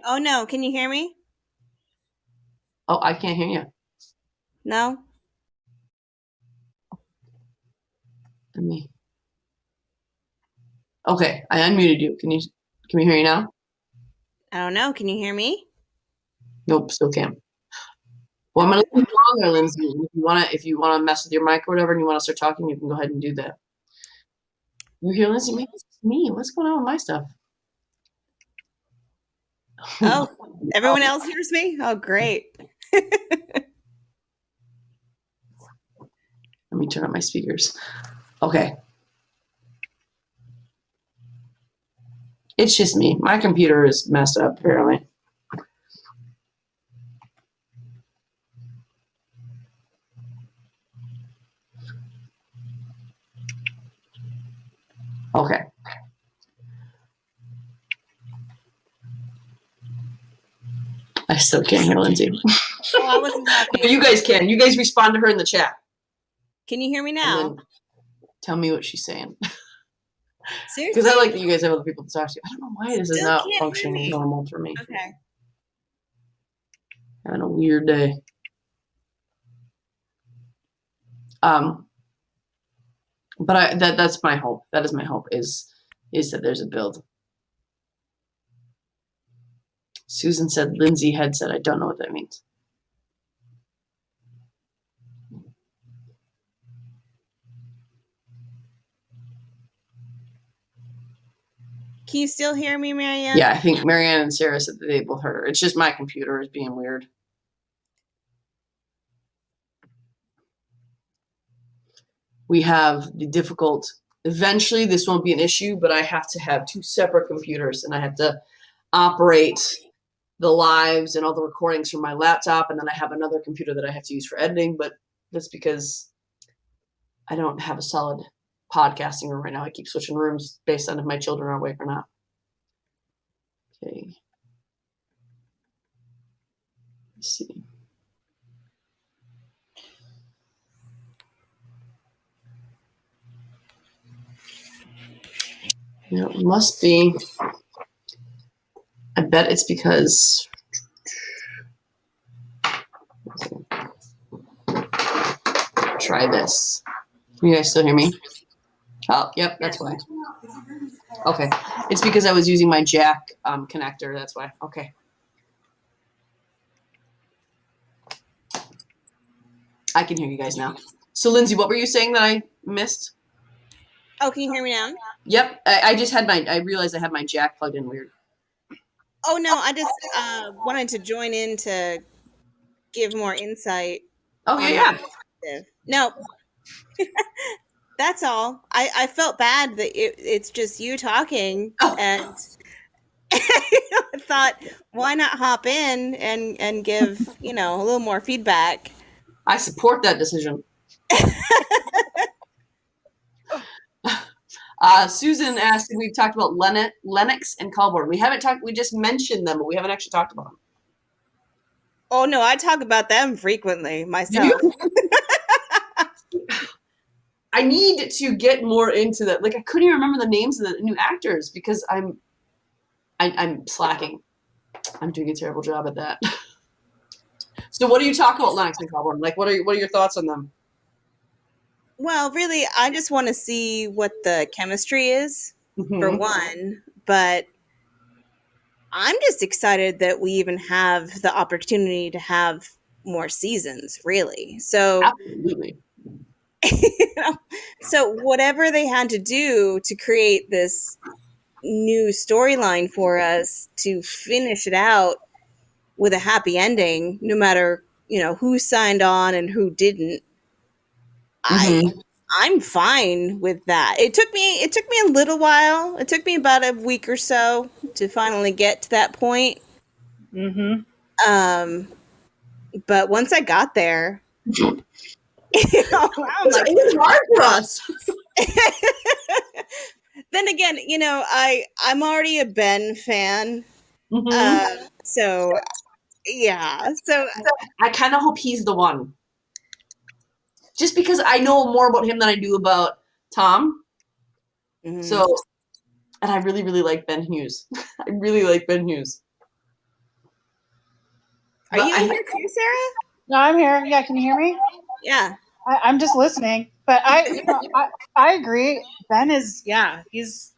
Oh no, can you hear me? Oh, I can't hear you. No? Let me. Okay, I unmuted you. Can we hear you now? I don't know. Can you hear me? Nope, still can't. Well, I'm gonna leave you on there, Lindsay. If you wanna mess with your mic or whatever, and you wanna start talking, you can go ahead and do that. You hear Lindsay? Maybe it's me. What's going on with my stuff? Oh, everyone else hears me? Oh, great. Let me turn up my speakers. Okay. It's just me. My computer is messed up, apparently. Okay. I still can't hear Lindsay. Oh, I wasn't talking. You guys can. You guys respond to her in the chat. Can you hear me And now? then tell me what she's saying. Seriously? Because I like that you guys have other people to talk to. I don't know why this is Still not can't hear functioning me. normal for me. Okay. Having a weird day. But that's my hope. That is my hope, is that there's a build. Susan said Lindsay headset. I don't know what that means. Can you still hear me, Marianne? Yeah, I think Marianne and Sarah said that they both heard her. It's just my computer is being weird. We have the difficult. Eventually, this won't be an issue, but I have to have 2 separate computers, and I have to operate the lives and all the recordings from my laptop, and then I have another computer that I have to use for editing. But that's because I don't have a solid podcasting room right now. I keep switching rooms based on if my children are awake or not. Okay. Let's see. You know, it must be. I bet it's because. Try this. Can you guys still hear me? Oh, yep, that's why. Okay, it's because I was using my jack connector. That's why. Okay. I can hear you guys now. So, Lindsay, what were you saying that I missed? Oh, can you hear me now? Yep, I just had I realized I had my jack plugged in weird. Oh no, I just wanted to join in to give more insight. Oh, yeah. Perspective. No, that's all. I felt bad that it's just you talking, Oh. and I thought, why not hop in and give a little more feedback. I support that decision. Susan asked if we've talked about Lennox and Colborne. We haven't talked. We just mentioned them, but we haven't actually talked about them. Oh no, I talk about them frequently myself. I need to get more into that. Like, I couldn't even remember the names of the new actors because I'm slacking. I'm doing a terrible job at that. So, what do you talk about Lennox and Colborne? Like, what are your thoughts on them? Well, really, I just want to see what the chemistry is, for one, but I'm just excited that we even have the opportunity to have more seasons, really. So, Absolutely. So whatever they had to do to create this new storyline for us to finish it out with a happy ending, no matter, who signed on and who didn't. I'm I'm fine with that. It took me a little while. It took me about a week or so to finally get to that point. Mm-hmm. Um, but once I got there, I'm It's, like, it's hard for us. then again, I'm already a Ben fan. Mm-hmm. So yeah, so I kind of hope he's the one. Just because I know more about him than I do about Tom. mhm. So, and I really, really like Ben Hughes. I really like Ben Hughes. Are But you in here too, Sarah? No, I'm here. Yeah, can you hear me? Yeah. I'm just listening. But I agree. Ben is, yeah, he's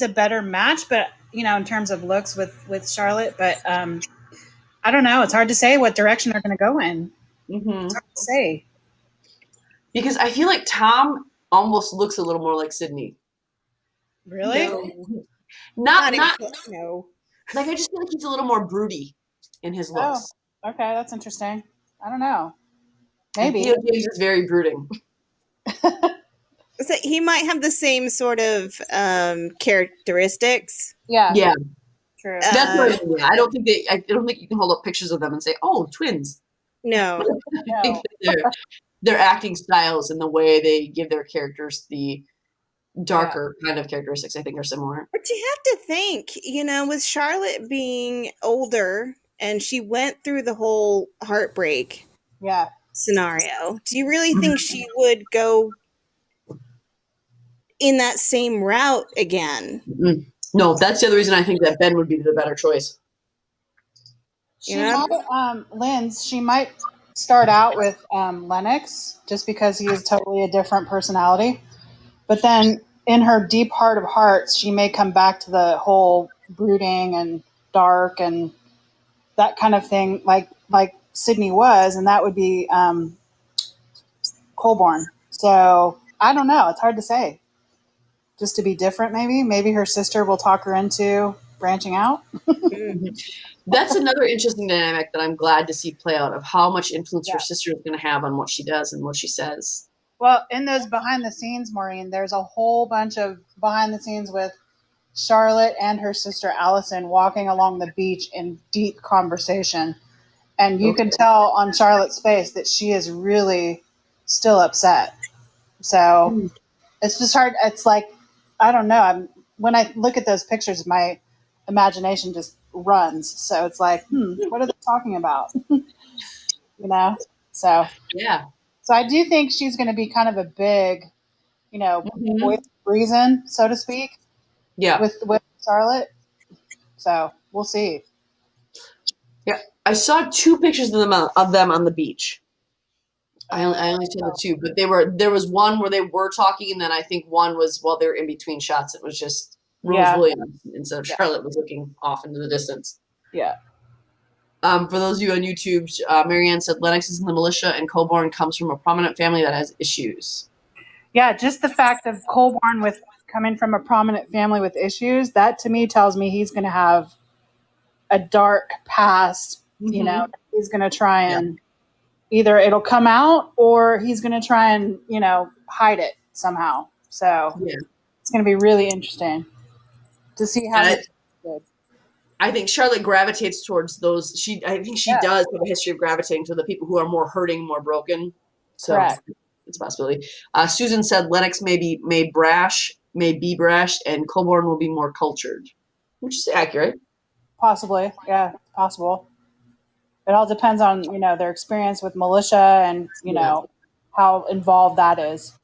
a better match, but in terms of looks with Charlotte. But I don't know. It's hard to say what direction they're going to go in. It's hmm hard to say. because I feel like Tom almost looks a little more like Sydney. Really? No, Not not even not no. like I just feel like he's a little more broody in his Oh, looks. okay. That's interesting. I don't know. And Theo Maybe. James is very brooding. So he might have the same sort of characteristics. Yeah. Yeah, True. that's what Uh, I mean. Yeah, I don't think you can hold up pictures of them and say, "Oh, twins." no. I think No. that their acting styles and the way they give their characters the Yeah. darker kind of characteristics, I think, are similar. But you have to think, with Charlotte being older and she went through the whole heartbreak Yeah. scenario, do you really think she would go in that same route again? Mm. No, that's the other reason I think that Ben would be the better choice. You She know? might, Lynn's, she might start out with Lennox just because he is totally a different personality. But then in her deep heart of hearts, she may come back to the whole brooding and dark and that kind of thing, like Sydney was, and that would be Colborne. So I don't know. It's hard to say. Just to be different, maybe. Maybe her sister will talk her into branching out. Mm. Mhm. That's another interesting dynamic that I'm glad to see play out of how much influence her Yeah. sister is going to have on what she does and what she says. Well, in those behind the scenes, Maureen, there's a whole bunch of behind the scenes with Charlotte and her sister Allison walking along the beach in deep conversation. And you can Okay. tell on Charlotte's face that she is really still upset. So Mm. it's just hard. It's like, I don't know. When I look at those pictures, my imagination just runs. So it's like, what are they talking about? you know? So, Yeah. so I do think she's going to be kind of a big, voice hmm of reason, so to speak, Yeah. with Charlotte. So we'll see. Yeah. I saw two pictures of them on the beach. I only saw the two, but there was one where they were talking, and then I think one was while they were in between shots. It was just Rose Yeah, Williams instead of yeah, Charlotte was looking off into the distance. yeah. For those of you on YouTube, Marianne said Lennox is in the militia, and Coburn comes from a prominent family that has issues. Yeah, just the fact of Colborn with coming from a prominent family with issues, that to me tells me he's going to have a dark past. Mm-hmm. He's going to try Yeah. and either it'll come out or he's going to try and, hide it somehow. So Yeah. it's going to be really interesting to see how And he did. I think Charlotte gravitates towards those. I think she Yeah, does have a history of gravitating to the people who are more hurting, more broken. So correct. it's a possibility. Susan said Lennox may be brash, and Colborn will be more cultured, which is accurate. Possibly. Yeah, possible. It all depends on, their experience with militia and, Yeah. how involved that is.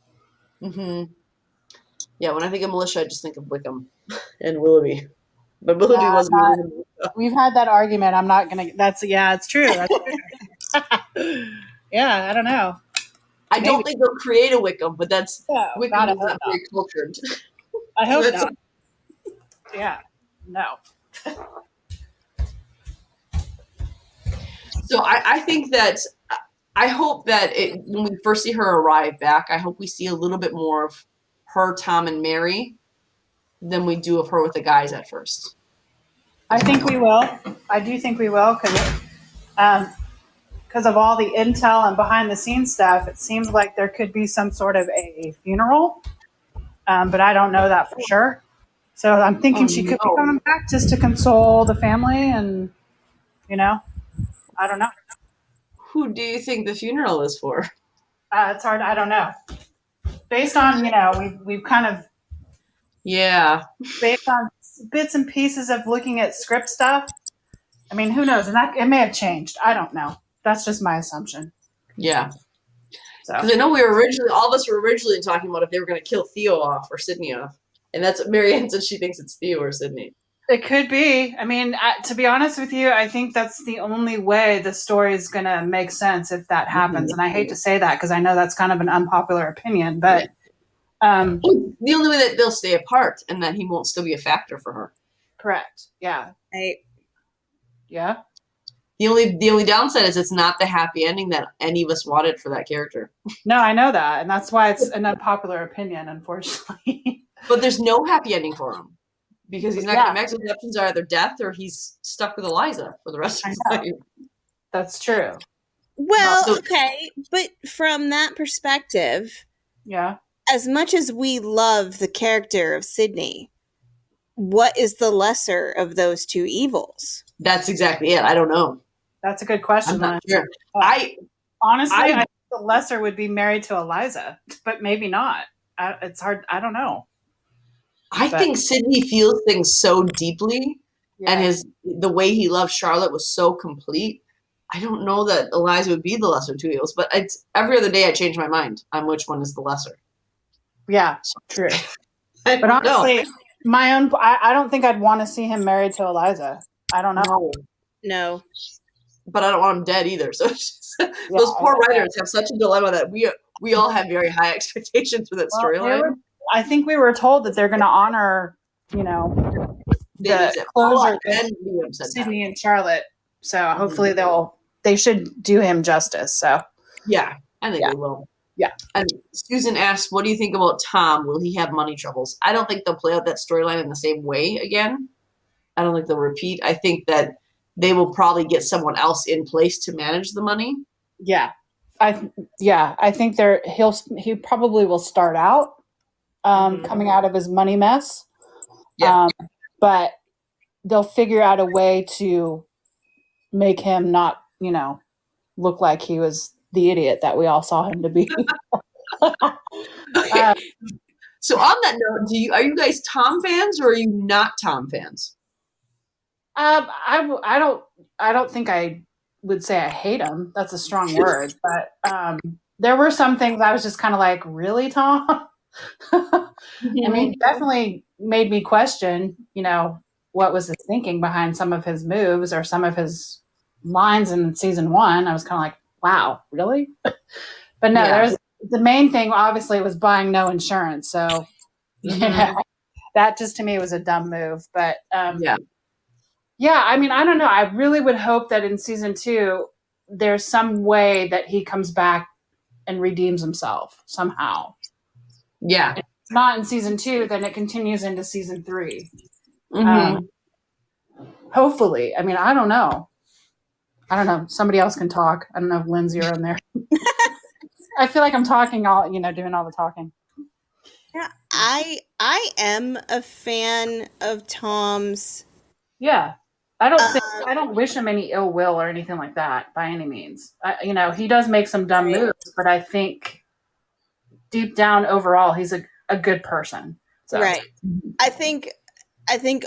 hmm Yeah. When I think of militia, I just think of Wickham and Willoughby. But No, Willoughby I'm wasn't really not. in the militia. We've had that argument. I'm not going to, yeah, it's true. That's true. Yeah, I don't know. I don't Maybe. think they'll create a Wickham, but that's No, Wickham God, I is hope not not. very cultured. I So hope that's not. Yeah, no. so I think that I hope that when we first see her arrive back, I hope we see a little bit more of her, Tom, and Mary than we do of her with the guys at first. I think we will. I do think we will because because of all the intel and behind the scenes stuff, it seems like there could be some sort of a funeral, but I don't know that for sure. So I'm thinking she could be no. coming back just to console the family, and I don't know. Who do you think the funeral is for? It's hard. I don't know. Based on we've kind of Yeah. based on bits and pieces of looking at script stuff. I mean, who knows? And that it may have changed. I don't know. That's just my assumption. Yeah. So Because I know all of us were originally talking about if they were going to kill Theo off or Sydney off. And that's Marianne says she thinks it's Theo or Sydney. it could be. I mean, to be honest with you, I think that's the only way the story is going to make sense if that happens. And I hate to say that because I know that's kind of an unpopular opinion, but the only way that they'll stay apart and that he won't still be a factor for her. correct. Yeah. Yeah. The only downside is it's not the happy ending that any of us wanted for that character. No, I know that, and that's why it's an unpopular opinion, unfortunately. But there's no happy ending for him because he's not Yeah. coming back. So the options are either death or he's stuck with Eliza for the rest of his life. That's true. Well, okay, but from that perspective, Yeah. as much as we love the character of Sydney, what is the lesser of those two evils? That's exactly it. I don't know. That's a good question. I'm not Lynn. sure. Honestly, I think the lesser would be married to Eliza, but maybe not. It's hard. I don't know. I think Sydney feels things so deeply, Yeah. and the way he loved Charlotte was so complete. I don't know that Eliza would be the lesser of two evils, but every other day I change my mind on which one is the lesser. Yeah, true. I But don't know. honestly, I don't think I'd want to see him married to Eliza. I don't know. No. But I don't want him dead either. So those poor writers have such a dilemma that we all have very high expectations for that storyline. I think we were told that they're going to honor, the closure of Sydney and Charlotte. So hopefully they should do him justice. So yeah, I think they will. Yeah. And Susan asks, what do you think about Tom? Will he have money troubles? I don't think they'll play out that storyline in the same way again. I don't think they'll repeat. I think that they will probably get someone else in place to manage the money. Yeah. I think he probably will start out coming out of his money mess. Yeah. But they'll figure out a way to make him not, look like he was the idiot that we all saw him to be. Okay. So on that note, are you guys Tom fans or are you not Tom fans? I don't think I would say I hate him. That's a strong word, but there were some things I was just kind of like, really, Tom? I mean, he definitely made me question, what was his thinking behind some of his moves or some of his lines in season 1. I was kind of like, wow, really? But no, the main thing obviously was buying no insurance. So that just to me was a dumb move. But yeah, I mean, I don't know. I really would hope that in season 2, there's some way that he comes back and redeems himself somehow. Yeah. If it's not in season 2, then it continues into season 3. Hopefully. I mean, I don't know. Somebody else can talk. I don't know if Lindsay are in there. I feel like I'm talking doing all the talking. Yeah, I am a fan of Tom's. Yeah. I don't wish him any ill will or anything like that by any means. He does make some dumb moves, but I think deep down overall he's a good person. So. Right. I think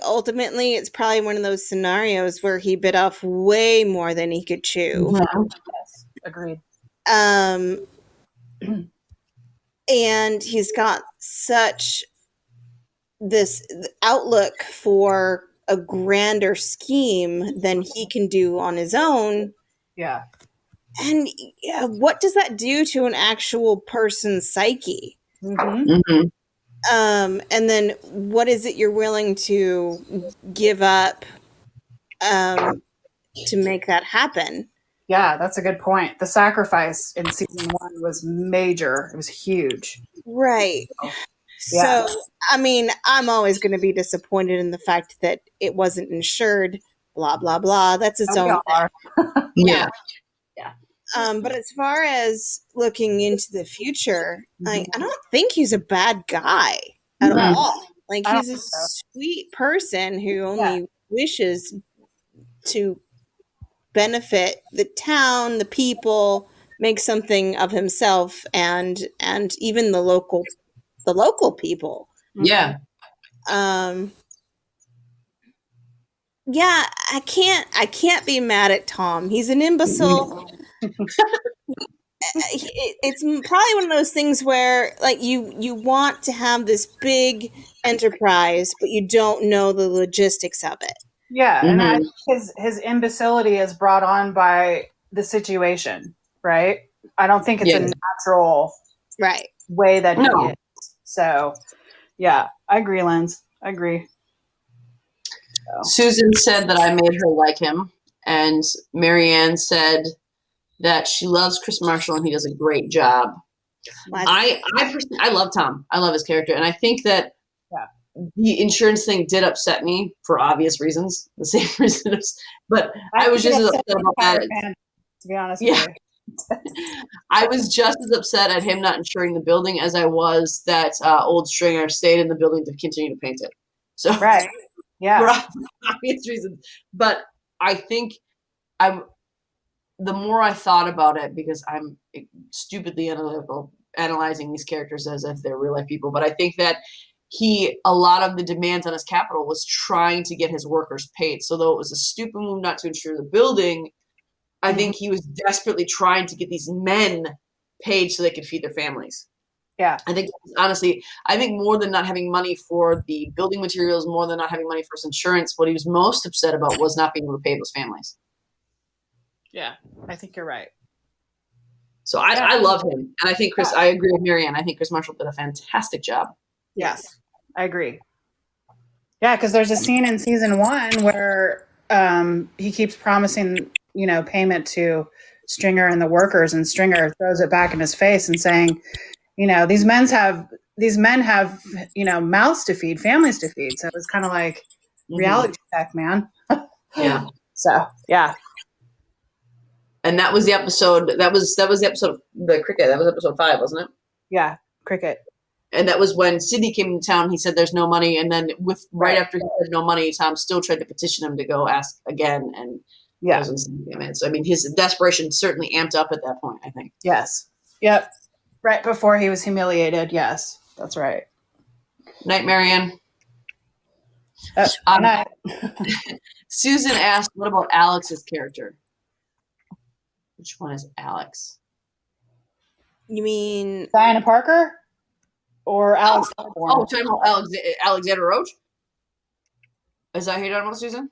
ultimately it's probably one of those scenarios where he bit off way more than he could chew. Yes, agreed. And he's got such this outlook for a grander scheme than he can do on his own. Yeah. And what does that do to an actual person's psyche? And then what is it you're willing to give up to make that happen? Yeah, that's a good point. The sacrifice in season 1 was major. It was huge. Right. Yeah. So, I mean, I'm always going to be disappointed in the fact that it wasn't insured, blah, blah, blah. That's its own thing. Yeah. But as far as looking into the future, I don't think he's a bad guy at all. Like, I don't he's a think so. sweet person who only wishes to benefit the town, the people, make something of himself, and even the local people. Yeah. Yeah, I can't be mad at Tom. He's an imbecile. It's probably one of those things where, like, you want to have this big enterprise, but you don't know the logistics of it. Yeah, and I think his imbecility is brought on by the situation, right? I don't think it's a natural way that he is. So, yeah, I agree, Lens. I agree. So. Susan said that I made her like him, and Marianne said that she loves Chris Marshall and he does a great job. I personally, I love Tom. I love his character, and I think that the insurance thing did upset me for obvious reasons, the same reasons. But I was just as upset about that. To be honest with you. I was just as upset at him not insuring the building as I was that old Stringer stayed in the building to continue to paint it. So right, yeah, for obvious reasons. But I think the more I thought about it, because I'm stupidly analytical, analyzing these characters as if they're real life people. But I think that a lot of the demands on his capital was trying to get his workers paid. So though it was a stupid move not to insure the building, I think he was desperately trying to get these men paid so they could feed their families. Yeah. I think, honestly, more than not having money for the building materials, more than not having money for his insurance, what he was most upset about was not being able to pay those families. Yeah, I think you're right. So I love him. And I think I agree with Marianne. I think Chris Marshall did a fantastic job. Yes, I agree. Yeah, because there's a scene in season 1 where he keeps promising, payment to Stringer and the workers, and Stringer throws it back in his face and saying, these men have, mouths to feed, families to feed. So it's kind of like reality check, man. Yeah. So, yeah. And that was the episode. That was the episode of the cricket. That was episode 5, wasn't it? Yeah, cricket. And that was when Sydney came to town. He said, "There's no money." And then, right after he said no money, Tom still tried to petition him to go ask again. And that was when so his desperation certainly amped up at that point, I think. Yes. Yep. Right before he was humiliated. Yes, that's right. Night, Marianne. Night. Susan asked, "What about Alex's character?" Which one is Alex? You mean Diana Parker or Alex? Talking about Alexander Roach? Is that who you're talking about, Susan?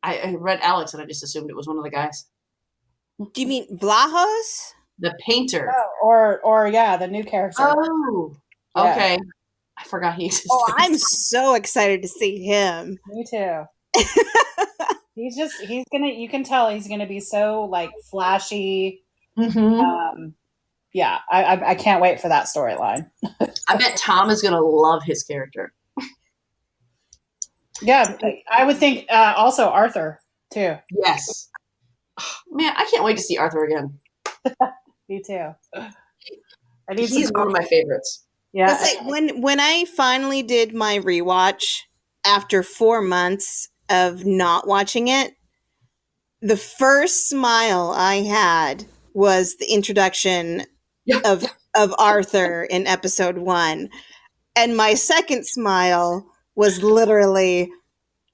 I read Alex and I just assumed it was one of the guys. Do you mean Vlahos? The painter. Oh, or the new character. Oh, okay. I forgot he existed. Oh, I'm so excited to see him. Me too. You can tell he's gonna be so like flashy. Yeah, I can't wait for that storyline. I bet Tom is gonna love his character. Yeah, I would think also Arthur too. Yes. Oh, man, I can't wait to see Arthur again. Me too. He's one of my favorites. Yeah. When I finally did my rewatch after 4 months of not watching it, the first smile I had was the introduction of Arthur in episode 1. And my second smile was literally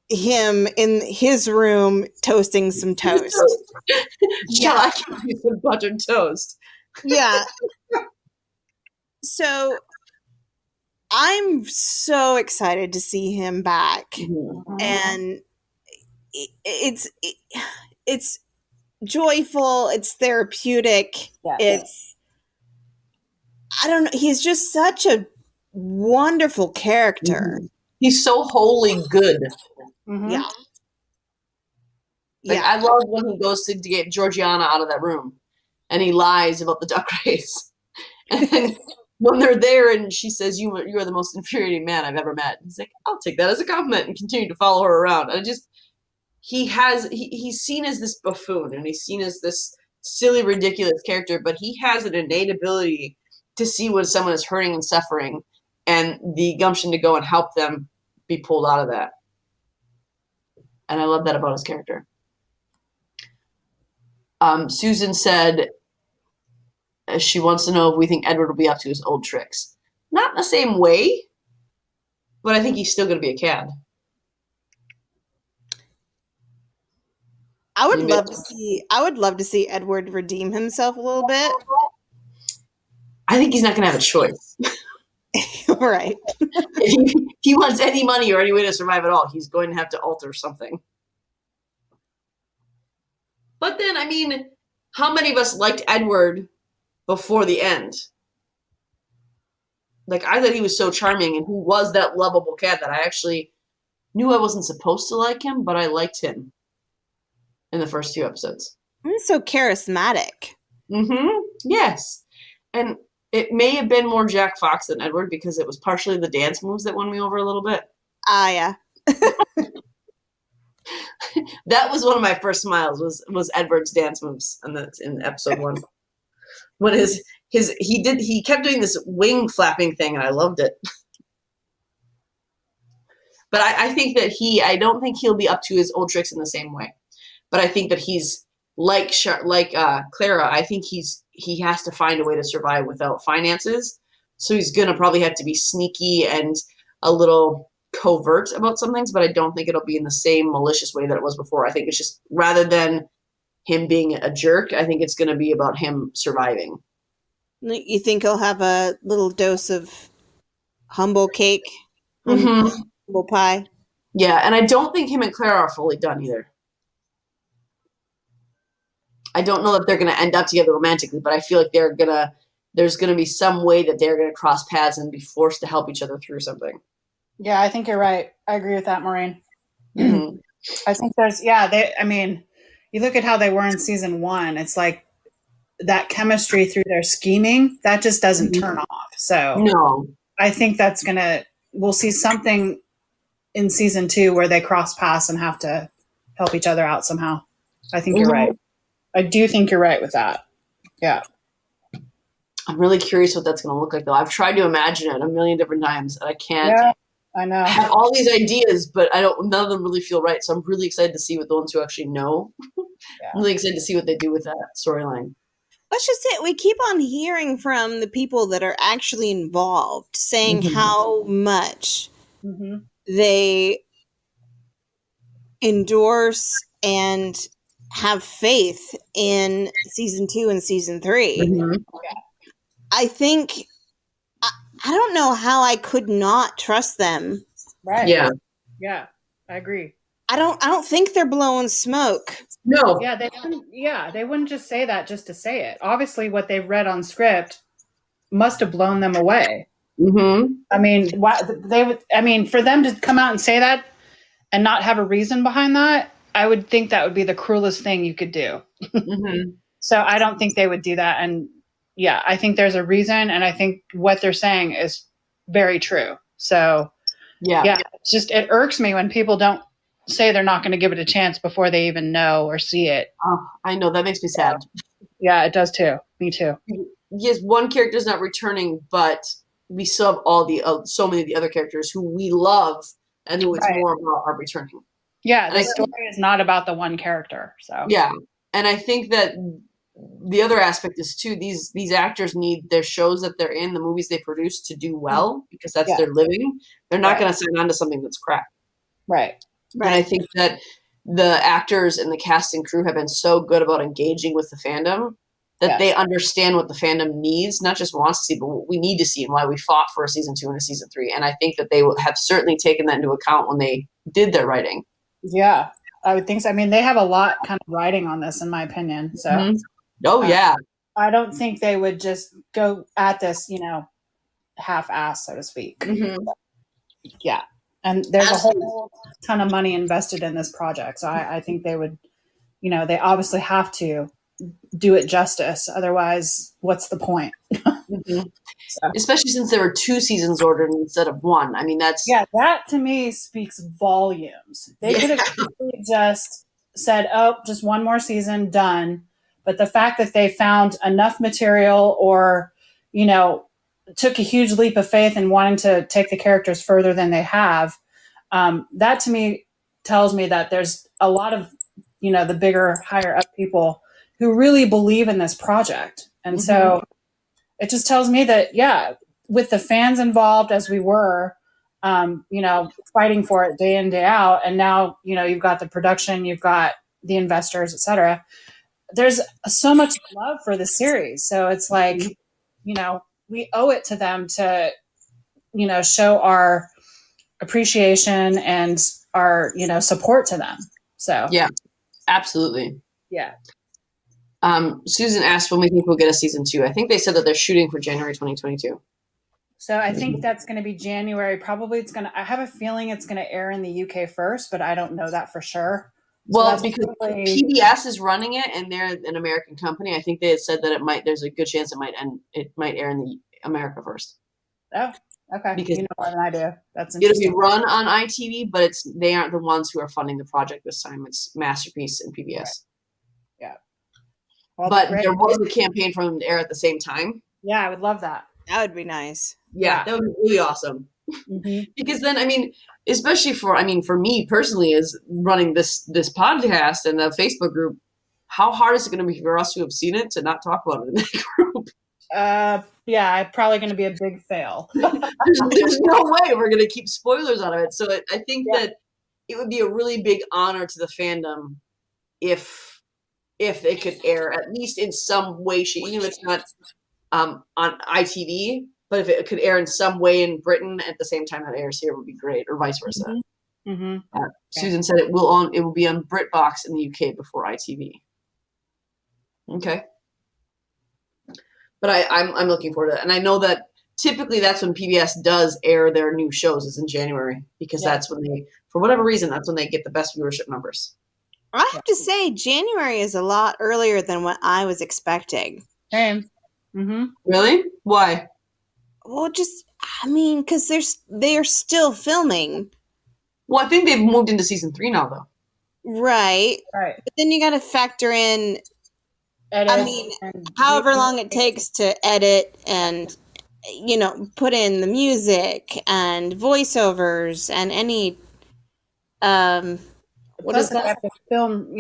him in his room toasting some toast. I can do some buttered toast. Yeah. So I'm so excited to see him back. And it's joyful, it's therapeutic. It's, I don't know, he's just such a wonderful character. He's so wholly good. Yeah. I love when he goes to get Georgiana out of that room and he lies about the duck race. And then when they're there and she says, you are the most infuriating man I've ever met. He's like, I'll take that as a compliment, and continue to follow her around. And he's seen as this buffoon, and he's seen as this silly, ridiculous character, but he has an innate ability to see when someone is hurting and suffering and the gumption to go and help them be pulled out of that. And I love that about his character. Susan said she wants to know if we think Edward will be up to his old tricks. Not in the same way, but I think he's still going to be a cad. I would love to see Edward redeem himself a little bit. I think he's not going to have a choice. Right. If he wants any money or any way to survive at all, he's going to have to alter something. But then, I mean, how many of us liked Edward before the end? Like, I thought he was so charming, and he was that lovable cat that I actually knew I wasn't supposed to like him, but I liked him in the first 2 episodes. He's so charismatic. Mm-hmm. Yes. And it may have been more Jack Fox than Edward because it was partially the dance moves that won me over a little bit. Ah, yeah. That was one of my first smiles was Edward's dance moves in episode 1. When he kept doing this wing flapping thing and I loved it. But I think that I don't think he'll be up to his old tricks in the same way. But I think that he's like Clara. I think he has to find a way to survive without finances. So he's gonna probably have to be sneaky and a little covert about some things. But I don't think it'll be in the same malicious way that it was before. I think it's just rather than him being a jerk, I think it's gonna be about him surviving. You think he'll have a little dose of humble cake, humble pie? Yeah, and I don't think him and Clara are fully done either. I don't know that they're going to end up together romantically, but I feel like there's going to be some way that they're going to cross paths and be forced to help each other through something. Yeah, I think you're right. I agree with that, Maureen. Mm-hmm. I think you look at how they were in season 1, it's like that chemistry through their scheming, that just doesn't turn off. So no, I think we'll see something in season 2 where they cross paths and have to help each other out somehow. I think you're right. I do think you're right with that. Yeah. I'm really curious what that's going to look like, though. I've tried to imagine it a million different times, and I can't. Yeah, I know. I have all these ideas, but none of them really feel right. So I'm really excited to see what the ones who actually know. Yeah. I'm really excited to see what they do with that storyline. Let's just say we keep on hearing from the people that are actually involved saying how much they endorse and have faith in season 2 and season 3. I think I don't know how I could not trust them. Right. Yeah. Yeah. I agree. I don't think they're blowing smoke. No. Yeah, they wouldn't just say that just to say it. Obviously what they've read on script must have blown them away. I mean, for them to come out and say that and not have a reason behind that, I would think that would be the cruelest thing you could do. So I don't think they would do that. And yeah, I think there's a reason. And I think what they're saying is very true. So yeah, it irks me when people don't say they're not going to give it a chance before they even know or see it. Oh, I know. That makes me sad. Yeah, it does too. Me too. Yes, one character's not returning, but we still have so many of the other characters who we love and who it's more about are returning. Yeah, the story is not about the one character. So yeah, and I think that the other aspect is too these actors need their shows that they're in, the movies they produce, to do well because that's their living. They're not going to sign on to something that's crap. Right. And I think that the actors and the cast and crew have been so good about engaging with the fandom that they understand what the fandom needs, not just wants to see, but what we need to see and why we fought for a season 2 and a season 3. And I think that they have certainly taken that into account when they did their writing. Yeah, I would think so. I mean, they have a lot kind of writing on this, in my opinion. So, I don't think they would just go at this, half-ass, so to speak. Yeah, and there's a whole ton of money invested in this project. So I think they would, they obviously have to do it justice. Otherwise, what's the point? So. Especially since there were 2 seasons ordered instead of 1. I mean, that to me speaks volumes. They could have just said, "Oh, just one more season, done." But the fact that they found enough material or, took a huge leap of faith in wanting to take the characters further than they have, that to me tells me that there's a lot of, the bigger, higher up people who really believe in this project. And so it just tells me that, with the fans involved as we were, fighting for it day in, day out. And now, you've got the production, you've got the investors, et cetera. There's so much love for the series. So it's like, we owe it to them to, show our appreciation and our, support to them. So yeah, absolutely. Yeah. Susan asked when we think we'll get a season 2. I think they said that they're shooting for January 2022. So I think that's going to be January. Probably I have a feeling it's going to air in the UK first, but I don't know that for sure. Well, because PBS is running it and they're an American company, I think they had said that there's a good chance it might air in the America first. Oh, okay. Because you know more than I do. That's interesting. It'll be run on ITV, but they aren't the ones who are funding the project this time. It's Masterpiece and PBS. Right. Yeah. Well, but there was a campaign for them to air at the same time. Yeah, I would love that. That would be nice. Yeah, that would be really awesome. Because then, especially for me personally, is running this podcast and the Facebook group, how hard is it going to be for us who have seen it to not talk about it in that group? Yeah, probably going to be a big fail. there's no way we're going to keep spoilers out of it. So I think that it would be a really big honor to the fandom if it could air at least in some way, even if it's not on ITV, but if it could air in some way in Britain at the same time that it airs here would be great, or vice versa. Susan said it will be on BritBox in the UK before ITV. Okay. But I'm looking forward to it. And I know that typically that's when PBS does air their new shows, is in January, because that's when for whatever reason, that's when they get the best viewership numbers. I have to say, January is a lot earlier than what I was expecting. Same. Really? Why? Well, because they're still filming. Well, I think they've moved into season 3 now, though. Right. But then you got to factor in, however long it takes to edit and, put in the music and voiceovers and any, what is that? Have to film,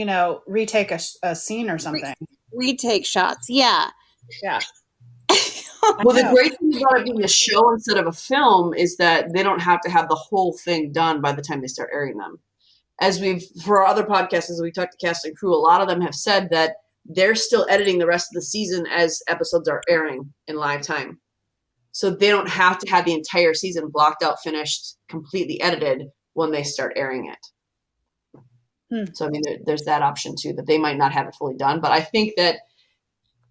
retake a scene or something. Retake shots. Yeah. Yeah. Well, the great thing about it being a show instead of a film is that they don't have to have the whole thing done by the time they start airing them. For our other podcasts, as we talked to cast and crew, a lot of them have said that they're still editing the rest of the season as episodes are airing in live time. So they don't have to have the entire season blocked out, finished, completely edited when they start airing it. So, there's that option too, that they might not have it fully done. But I think that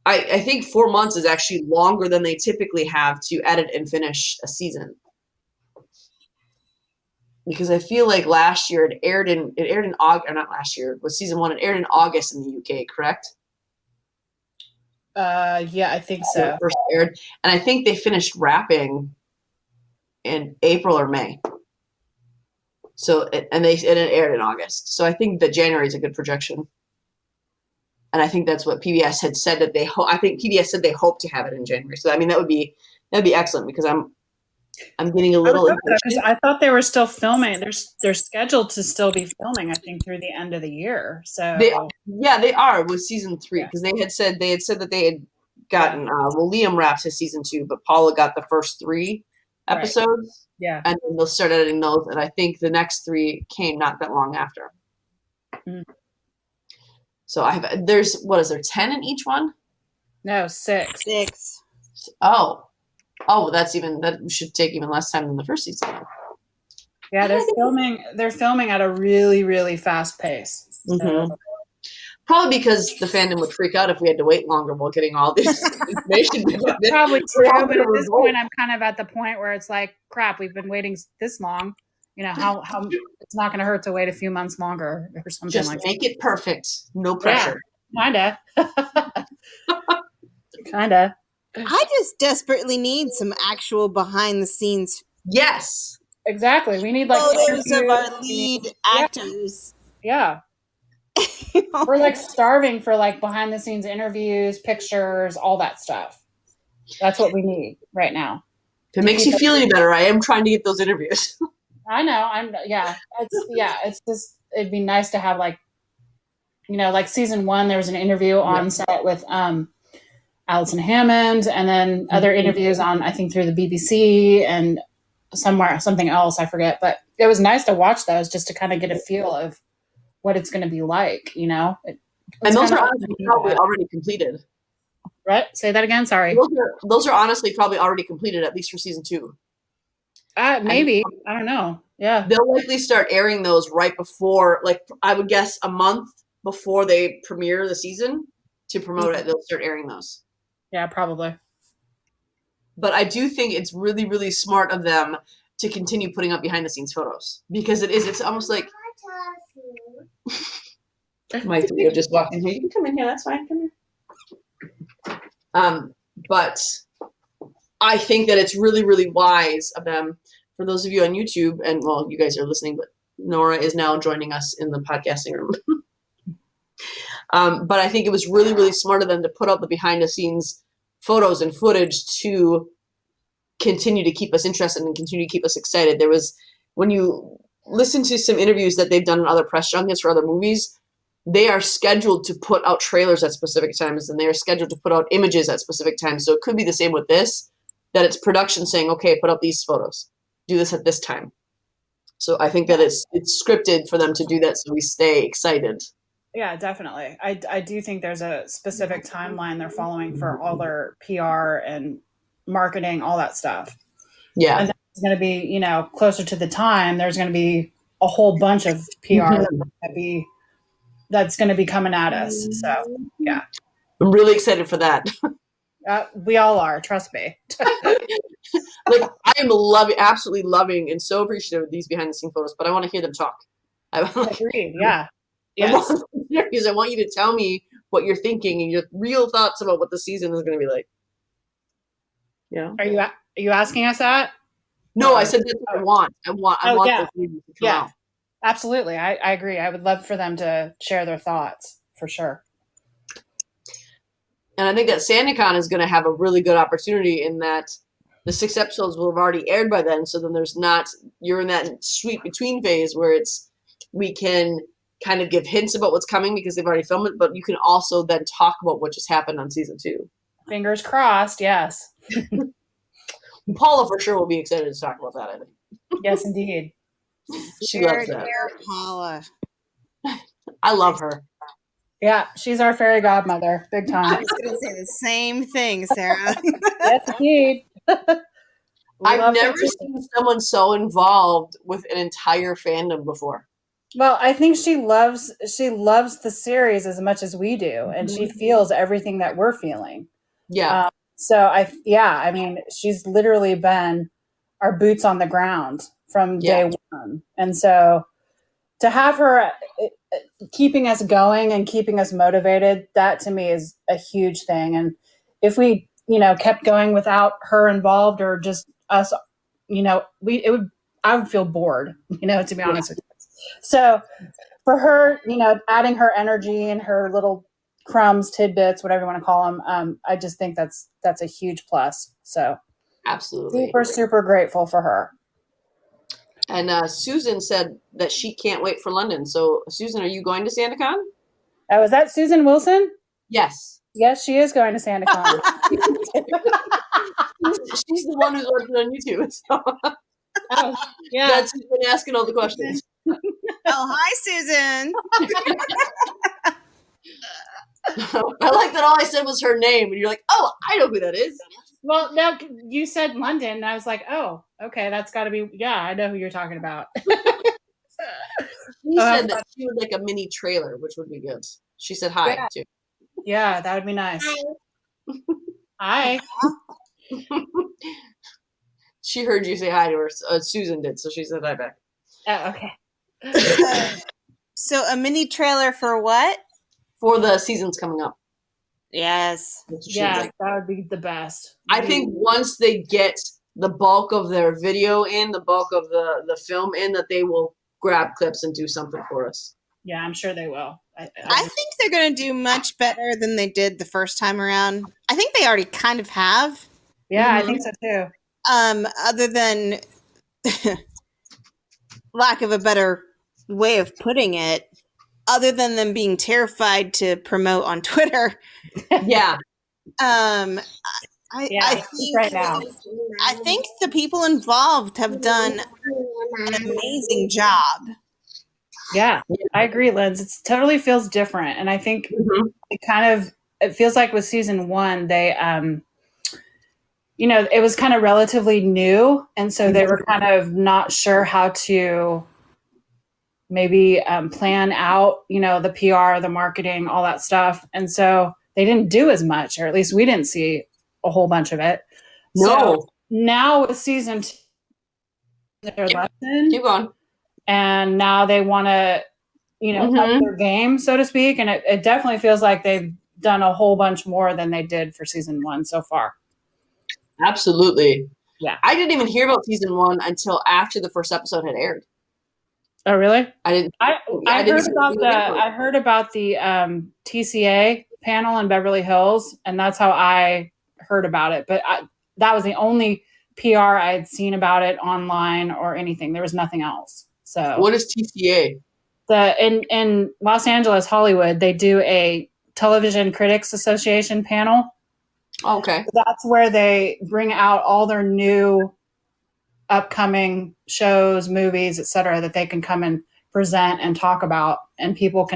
I think 4 months is actually longer than they typically have to edit and finish a season. Because I feel like last year it aired in August, or not last year, was season 1. It aired in August in the UK, correct? Yeah, I think so. It first aired, and I think they finished wrapping in April or May. So it aired in August. So I think that January is a good projection. And I think that's what PBS had said that I think PBS said they hope to have it in January. So that'd be excellent, because I'm getting a little impatient. I thought they were still filming. They're scheduled to still be filming, I think, through the end of the year. So they are with season 3, because they had said that they had gotten Liam wrapped his season 2, but Paula got the first 3 episodes. Right. Yeah. And then they'll start editing those, and I think the next 3 came not that long after. So there's 10 in each one? No, 6. 6. Oh, that should take even less time than the first season. Yeah, they're filming at a really, really fast pace. So. Probably because the fandom would freak out if we had to wait longer while getting all this information. Probably true, but at this point, I'm kind of at the point where it's like, crap, we've been waiting this long. How it's not going to hurt to wait a few months longer or something. Just like make it perfect. No pressure. Yeah, kinda. I just desperately need some actual behind the scenes. Yes, exactly. We need photos of our lead actors. Yeah. We're like starving for like behind the scenes interviews, pictures, all that stuff. That's what we need right now. If it makes you feel any better, I am trying to get those interviews. I know. It's just, it'd be nice to have like, like season 1, there was an interview on set with Alison Hammond, and then other interviews on, I think, through the BBC and something else, I forget. But it was nice to watch those just to kind of get a feel of what it's going to be like, And those are honestly probably already completed. Right? Say that again. Sorry. Those are honestly probably already completed, at least for season 2. Maybe. I don't know. Yeah. They'll likely start airing those right before, like, I would guess a month before they premiere the season to promote it. They'll start airing those. Yeah, probably. But I do think it's really, really smart of them to continue putting up behind the scenes photos, because it's almost like my video just walked in here. You can come in here. That's fine. Come here. But I think that it's really, really wise of them. For those of you on YouTube, and well, you guys are listening, but Nora is now joining us in the podcasting room. But I think it was really, really smart of them to put up the behind the scenes photos and footage to continue to keep us interested and continue to keep us excited. There was, when you listen to some interviews that they've done in other press junkets for other movies, they are scheduled to put out trailers at specific times, and they are scheduled to put out images at specific times. So it could be the same with this, that it's production saying, okay, put up these photos, do this at this time. So I think that it's scripted for them to do that, so we stay excited. Yeah, definitely. I do think there's a specific timeline they're following for all their PR and marketing, all that stuff. Yeah. And that's going to be, closer to the time, there's going to be a whole bunch of PR that's going to be coming at us. So, yeah. I'm really excited for that. We all are, trust me. Like, I am absolutely loving and so appreciative of these behind the scenes photos, but I want to hear them talk. Agreed, yeah. Yes. I want you to tell me what you're thinking and your real thoughts about what the season is going to be like. Yeah. Are you asking us that? No, I said that's what I want. I want those movies to come out. Absolutely. I agree. I would love for them to share their thoughts for sure. And I think that Sanditon is going to have a really good opportunity in that the 6 episodes will have already aired by then. So then you're in that sweet between phase where we can kind of give hints about what's coming because they've already filmed it, but you can also then talk about what just happened on season 2. Fingers crossed. Yes. Paula for sure will be excited to talk about that, I think. Yes, indeed. She loves that. Paula. I love her. Yeah, she's our fairy godmother, big time. I was going to say the same thing, Sarah. Yes, indeed. I've never seen someone so involved with an entire fandom before. Well, I think she loves the series as much as we do, and she feels everything that we're feeling. Yeah. I mean, she's literally been our boots on the ground from day one. And so to have her keeping us going and keeping us motivated, that to me is a huge thing. And if we, kept going without her involved or just us, I would feel bored, to be honest with you. So for her, adding her energy and her little crumbs, tidbits, whatever you want to call them, I just think that's a huge plus. So absolutely, super, super grateful for her. And Susan said that she can't wait for London. So Susan, are you going to Sanditon? Oh, is that Susan Wilson? Yes. Yes, she is going to Sanditon. She's the one who's watching on YouTube. So. Oh, yeah. That's who's been asking all the questions. Oh, hi, Susan. I like that all I said was her name, and you're like, oh, I know who that is. Well, no, you said London, and I was like, oh, okay, that's got to be, yeah, I know who you're talking about. She said that she would like a mini trailer, which would be good. She said hi, too. Yeah, that would be nice. Hi. She heard you say hi to her. Susan did, so she said hi back. Oh, okay. So a mini trailer for what? For the seasons coming up. Yes. Yeah, that would be the best. I think once they get the bulk of their video in, the bulk of the film in, that they will grab clips and do something for us. Yeah, I'm sure they will. I think they're going to do much better than they did the first time around. I think they already kind of have. Yeah, I think so too. Other than lack of a better way of putting it, other than them being terrified to promote on Twitter. Yeah. I think right now. I think the people involved have done an amazing job. Yeah, I agree, Liz. It totally feels different. And I think it feels like with season 1, they, it was kind of relatively new. And so they were kind of not sure how to maybe plan out, the PR, the marketing, all that stuff. And so they didn't do as much, or at least we didn't see a whole bunch of it. No. So now with season 2, their lesson. Keep going. And now they want to, up their game, so to speak. And it definitely feels like they've done a whole bunch more than they did for season 1 so far. Absolutely. Yeah. I didn't even hear about season 1 until after the first episode had aired. Oh, really? I didn't. I heard about the TCA panel in Beverly Hills, and that's how I heard about it. But that was the only PR I had seen about it online or anything. There was nothing else. So what is TCA? In Los Angeles, Hollywood, they do a Television Critics Association panel. Oh, okay. So that's where they bring out all their new upcoming shows, movies, etc., that they can come and present and talk about, and people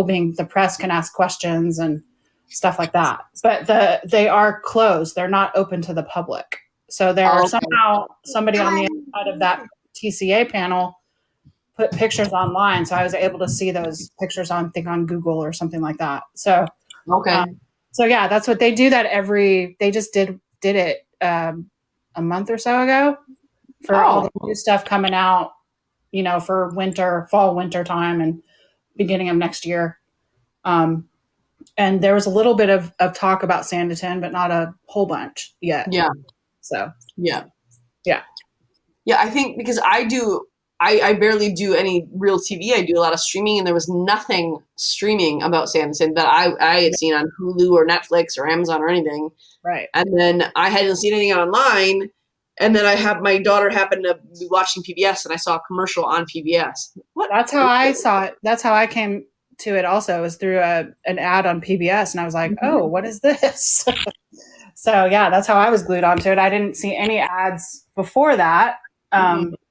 being the press can ask questions and stuff like that. But they are closed; they're not open to the public. So there are somehow somebody on the inside of that TCA panel put pictures online, so I was able to see those pictures on Google or something like that. So so yeah, that's what they do. They just did it a month or so ago for all the new stuff coming out, for fall, winter time and beginning of next year. And there was a little bit of talk about Sanditon, but not a whole bunch yet. Yeah. So, yeah. I think because I barely do any real TV. I do a lot of streaming, and there was nothing streaming about Sanditon that I had seen on Hulu or Netflix or Amazon or anything. Right. And then I hadn't seen anything online. And then my daughter happened to be watching PBS, and I saw a commercial on PBS. What? That's how I saw it. That's how I came to it also, was through an ad on PBS. And I was like, oh, what is this? So, yeah, that's how I was glued onto it. I didn't see any ads before that.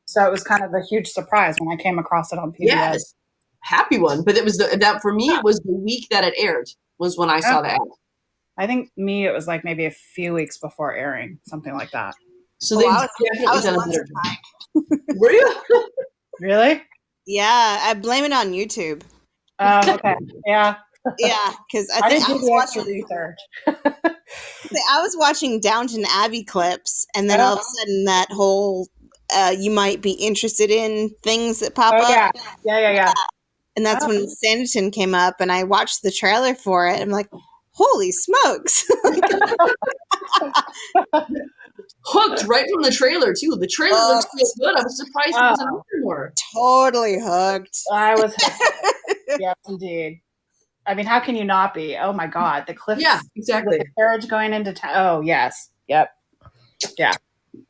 So it was kind of a huge surprise when I came across it on PBS. Yes, happy one. But it was that for me, it was the week that it aired was when I saw the ad. I think it was like maybe a few weeks before airing, something like that. So they definitely done a better job. Were you? Really? Yeah, I blame it on YouTube. Okay. Yeah. Yeah, because I didn't do the extra research. I was watching Downton Abbey clips, and then all of a sudden that whole you might be interested in things that pop up. Yeah. And that's when Sanditon came up, and I watched the trailer for it. I'm like, holy smokes. Hooked right from the trailer, too. The trailer looks so good. I was surprised it wasn't on more. Totally hooked. I was hooked. Yes, indeed. I mean, how can you not be? Oh, my God. The cliffs. Yeah, exactly. With the carriage going into town. Oh, yes. Yep. Yeah.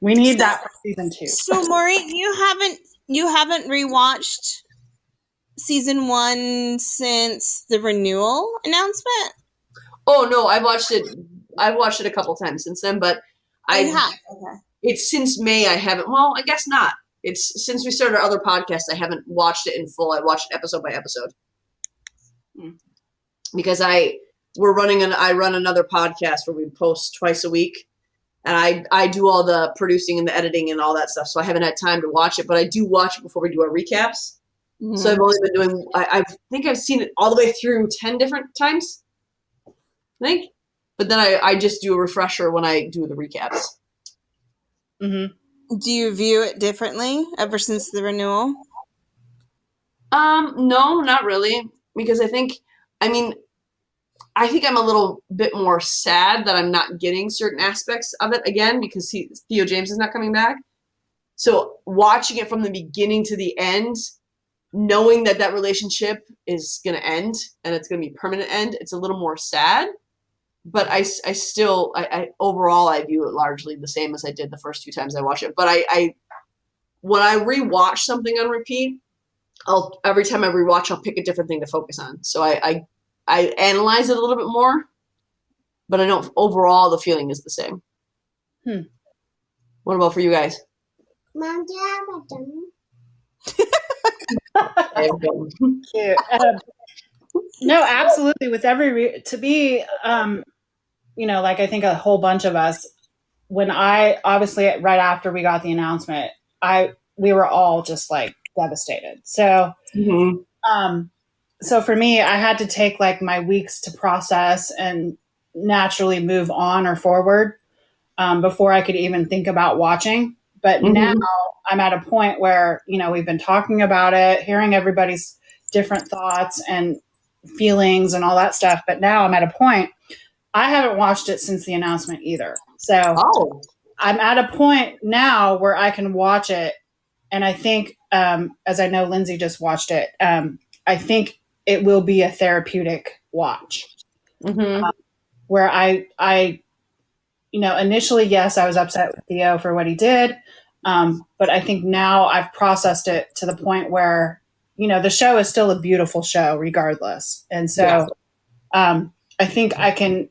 We need that for season 2. So, Maureen, you haven't rewatched season 1 since the renewal announcement? Oh, no, I've watched it a couple times since then, but Okay. It's since May I haven't. Well, I guess not. It's since we started our other podcast. I haven't watched it in full. I watched episode by episode because I run another podcast where we post twice a week, and I do all the producing and the editing and all that stuff. So I haven't had time to watch it, but I do watch it before we do our recaps. Mm-hmm. So I've only been doing. I think I've seen it all the way through 10 different times. I think. But then I just do a refresher when I do the recaps. Mm-hmm. Do you view it differently ever since the renewal? No, not really. Because I think I'm a little bit more sad that I'm not getting certain aspects of it again because Theo James is not coming back. So watching it from the beginning to the end knowing that relationship is going to end and it's going to be permanent end, it's a little more sad. But I still, overall, I view it largely the same as I did the first 2 times I watched it. But when I rewatch something on repeat, every time I rewatch, I'll pick a different thing to focus on. So I analyze it a little bit more, but I don't, overall, the feeling is the same. What about for you guys? Mom, do you have a drum? Cute. No, absolutely. With every to be, like I think a whole bunch of us, when I obviously right after we got the announcement, we were all just like devastated. So, so for me, I had to take like my weeks to process and naturally move on or forward before I could even think about watching. But now I'm at a point where, we've been talking about it, hearing everybody's different thoughts and feelings and all that stuff. But now I'm at a point, I haven't watched it since the announcement either. So I'm at a point now where I can watch it. And I think, as I know Lindsay just watched it, I think it will be a therapeutic watch. Where I initially, yes, I was upset with Theo for what he did. But I think now I've processed it to the point where, the show is still a beautiful show regardless. And so I think I can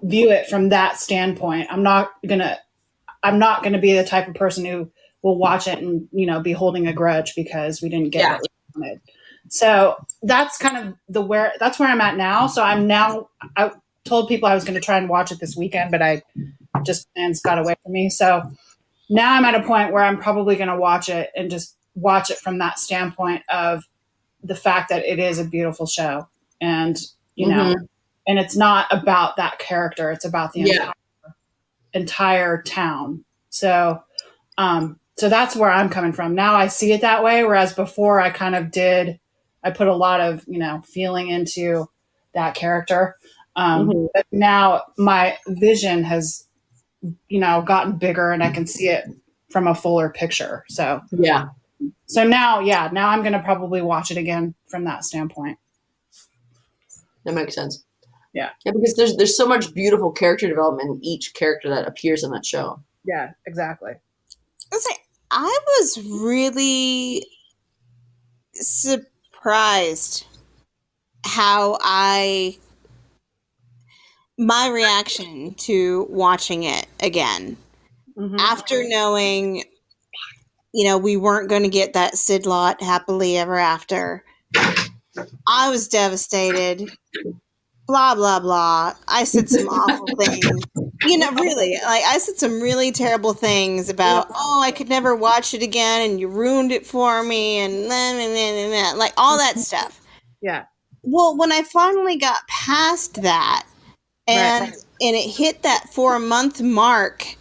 view it from that standpoint. I'm not going to be the type of person who will watch it and, be holding a grudge because we didn't get what we wanted. So that's kind of that's where I'm at now. So I told people I was going to try and watch it this weekend, but plans got away from me. So now I'm at a point where I'm probably going to watch it and just watch it from that standpoint of the fact that it is a beautiful show. And, and it's not about that character. It's about the entire town. So, so that's where I'm coming from. Now I see it that way. Whereas before I put a lot of, feeling into that character. But now my vision has, gotten bigger and I can see it from a fuller picture. So, so now I'm going to probably watch it again from that standpoint. That makes sense. Yeah, because there's so much beautiful character development in each character that appears in that show. Yeah, exactly. I was really surprised how my reaction to watching it again after knowing, we weren't going to get that Sid Lot happily ever after. I was devastated. Blah, blah, blah. I said some awful things. Really, like I said some really terrible things about, I could never watch it again and you ruined it for me and like all that stuff. Yeah. Well, when I finally got past that and it hit that 4-month mark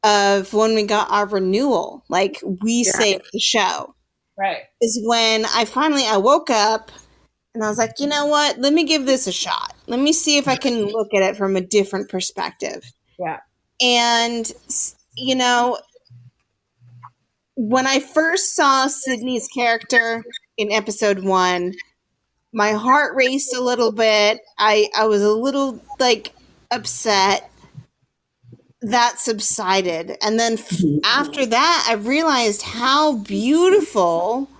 of when we got our renewal, like we saved the show. Right. Is when I woke up and I was like, you know what? Let me give this a shot. Let me see if I can look at it from a different perspective. Yeah. And, when I first saw Sydney's character in episode 1, my heart raced a little bit. I was a little, upset. That subsided. And then after that, I realized how beautiful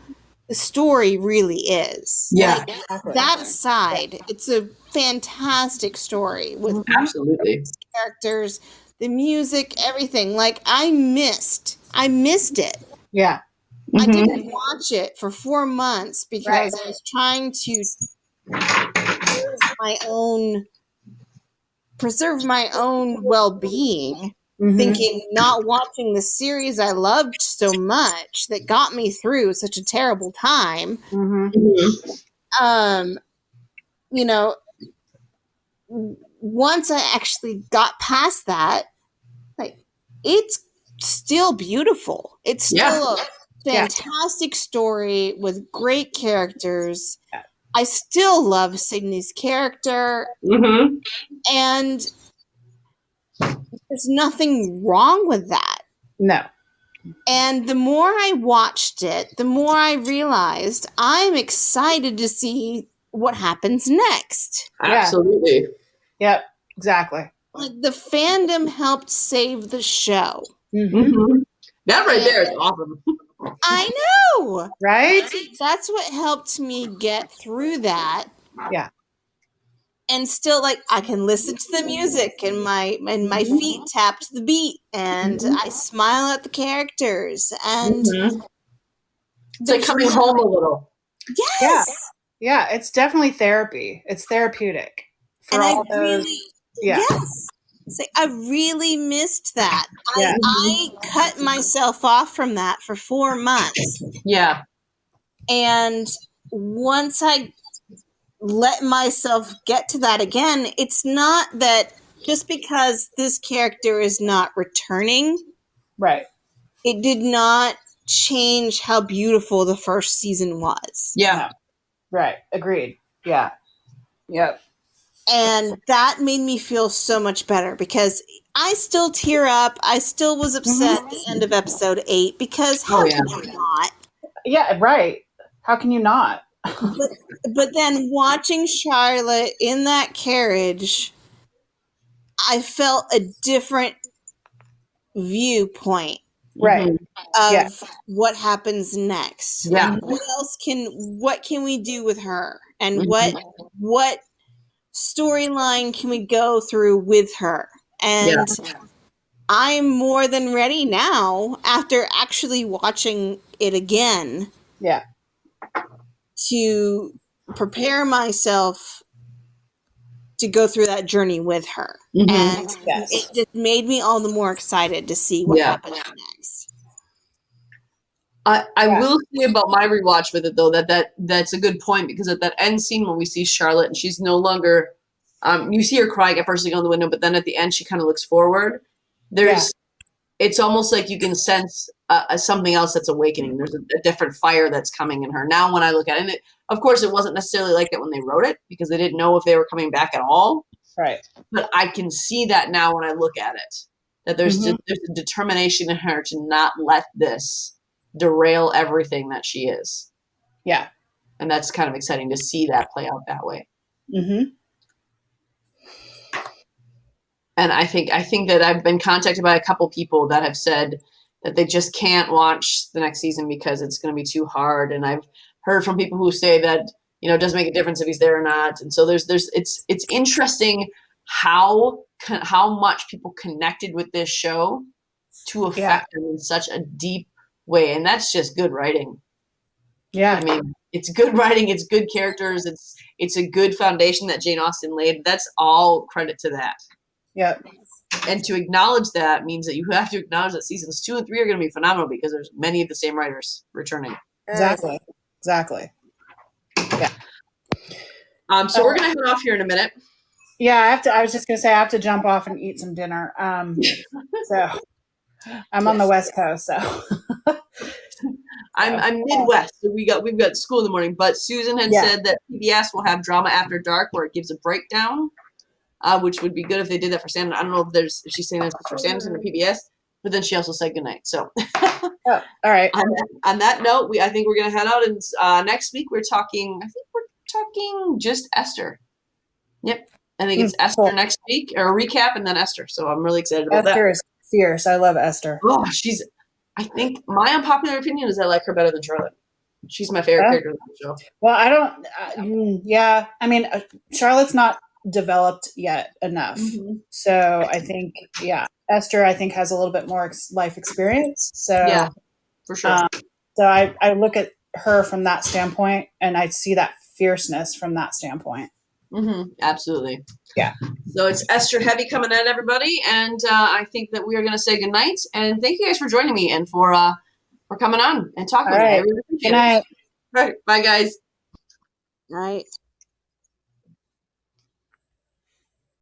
the story really is. Yeah. That aside, it's a fantastic story with absolutely characters, the music, everything. I missed it. Yeah. I didn't watch it for 4 months because I was trying to preserve my own well-being. Thinking not watching the series I loved so much that got me through such a terrible time. Once I actually got past that, it's still beautiful. It's still a fantastic story with great characters. I still love Sydney's character. And there's nothing wrong with that. No. And the more I watched it, the more I realized I'm excited to see what happens next. Absolutely. Yep, exactly. Like, the fandom helped save the show. Mm-hmm. That right there is awesome. I know. Right? That's what helped me get through that. Yeah. And still, like, I can listen to the music and my feet tap to the beat, and I smile at the characters, and It's like coming home a little. yes, Yeah, it's definitely therapy. It's therapeutic for and all I those. really Yeah. yes. Say, I really missed that. Yeah. I cut myself off from that for 4 months. Yeah. And once I let myself get to that again, it's not that just because this character is not returning, Right. it did not change how beautiful the first season was. Yeah. No. Right. Agreed. Yeah. Yep. And that made me feel so much better because I still tear up. I still was upset at the end of episode 8 because how could you not? Yeah, right. How can you not? But then watching Charlotte in that carriage, I felt a different viewpoint Right. of what happens next. Yeah. Like, what can we do with her? And what storyline can we go through with her? And I'm more than ready now, after actually watching it again, to prepare myself to go through that journey with her. And it just made me all the more excited to see what happens next. I will say about my rewatch with it though that's a good point, because at that end scene when we see Charlotte and she's no longer you see her crying at first, on the window, but then at the end she kind of looks forward. It's almost like you can sense something else that's awakening. There's a different fire that's coming in her now when I look at it. And of course it wasn't necessarily like that when they wrote it, because they didn't know if they were coming back at all. Right. But I can see that now when I look at it, that there's a determination in her to not let this derail everything that she is. Yeah. And that's kind of exciting to see that play out that way. And I think that I've been contacted by a couple people that have said that they just can't watch the next season because it's going to be too hard. And I've heard from people who say that, it doesn't make a difference if he's there or not. And so it's interesting how much people connected with this show to affect them in such a deep way. And that's just good writing. Yeah. I mean, it's good writing. It's good characters. It's a good foundation that Jane Austen laid. That's all credit to that. Yeah. And to acknowledge that means that you have to acknowledge that seasons 2 and 3 are going to be phenomenal because there's many of the same writers returning. Exactly. Yeah. So we're going to head off here in a minute. Yeah, I was just going to say I have to jump off and eat some dinner. So I'm on the West Coast, so I'm Midwest, so we've got school in the morning. But Susan had said that PBS will have Drama After Dark, where it gives a breakdown, which would be good if they did that for Sanditon. I don't know if she's saying this for Sanditon or PBS, but then she also said goodnight. So, all right. On that note, I think we're gonna head out, and next week we're talking just Esther. Yep, I think it's Esther next week, or a recap, and then Esther. So I'm really excited about that. Esther is fierce. I love Esther. Oh, I think my unpopular opinion is I like her better than Charlotte. She's my favorite character in the show. Well, I don't. Yeah, I mean, Charlotte's not developed yet enough, so I think Esther I think has a little bit more life experience. So yeah, for sure. So I look at her from that standpoint, and I see that fierceness from that standpoint. Absolutely. Yeah. So it's Esther Heavy coming in, everybody, and I think that we are going to say goodnight. And thank you guys for joining me and for coming on and talking with me. I really appreciate it. Good night. All right. Bye, guys. Right.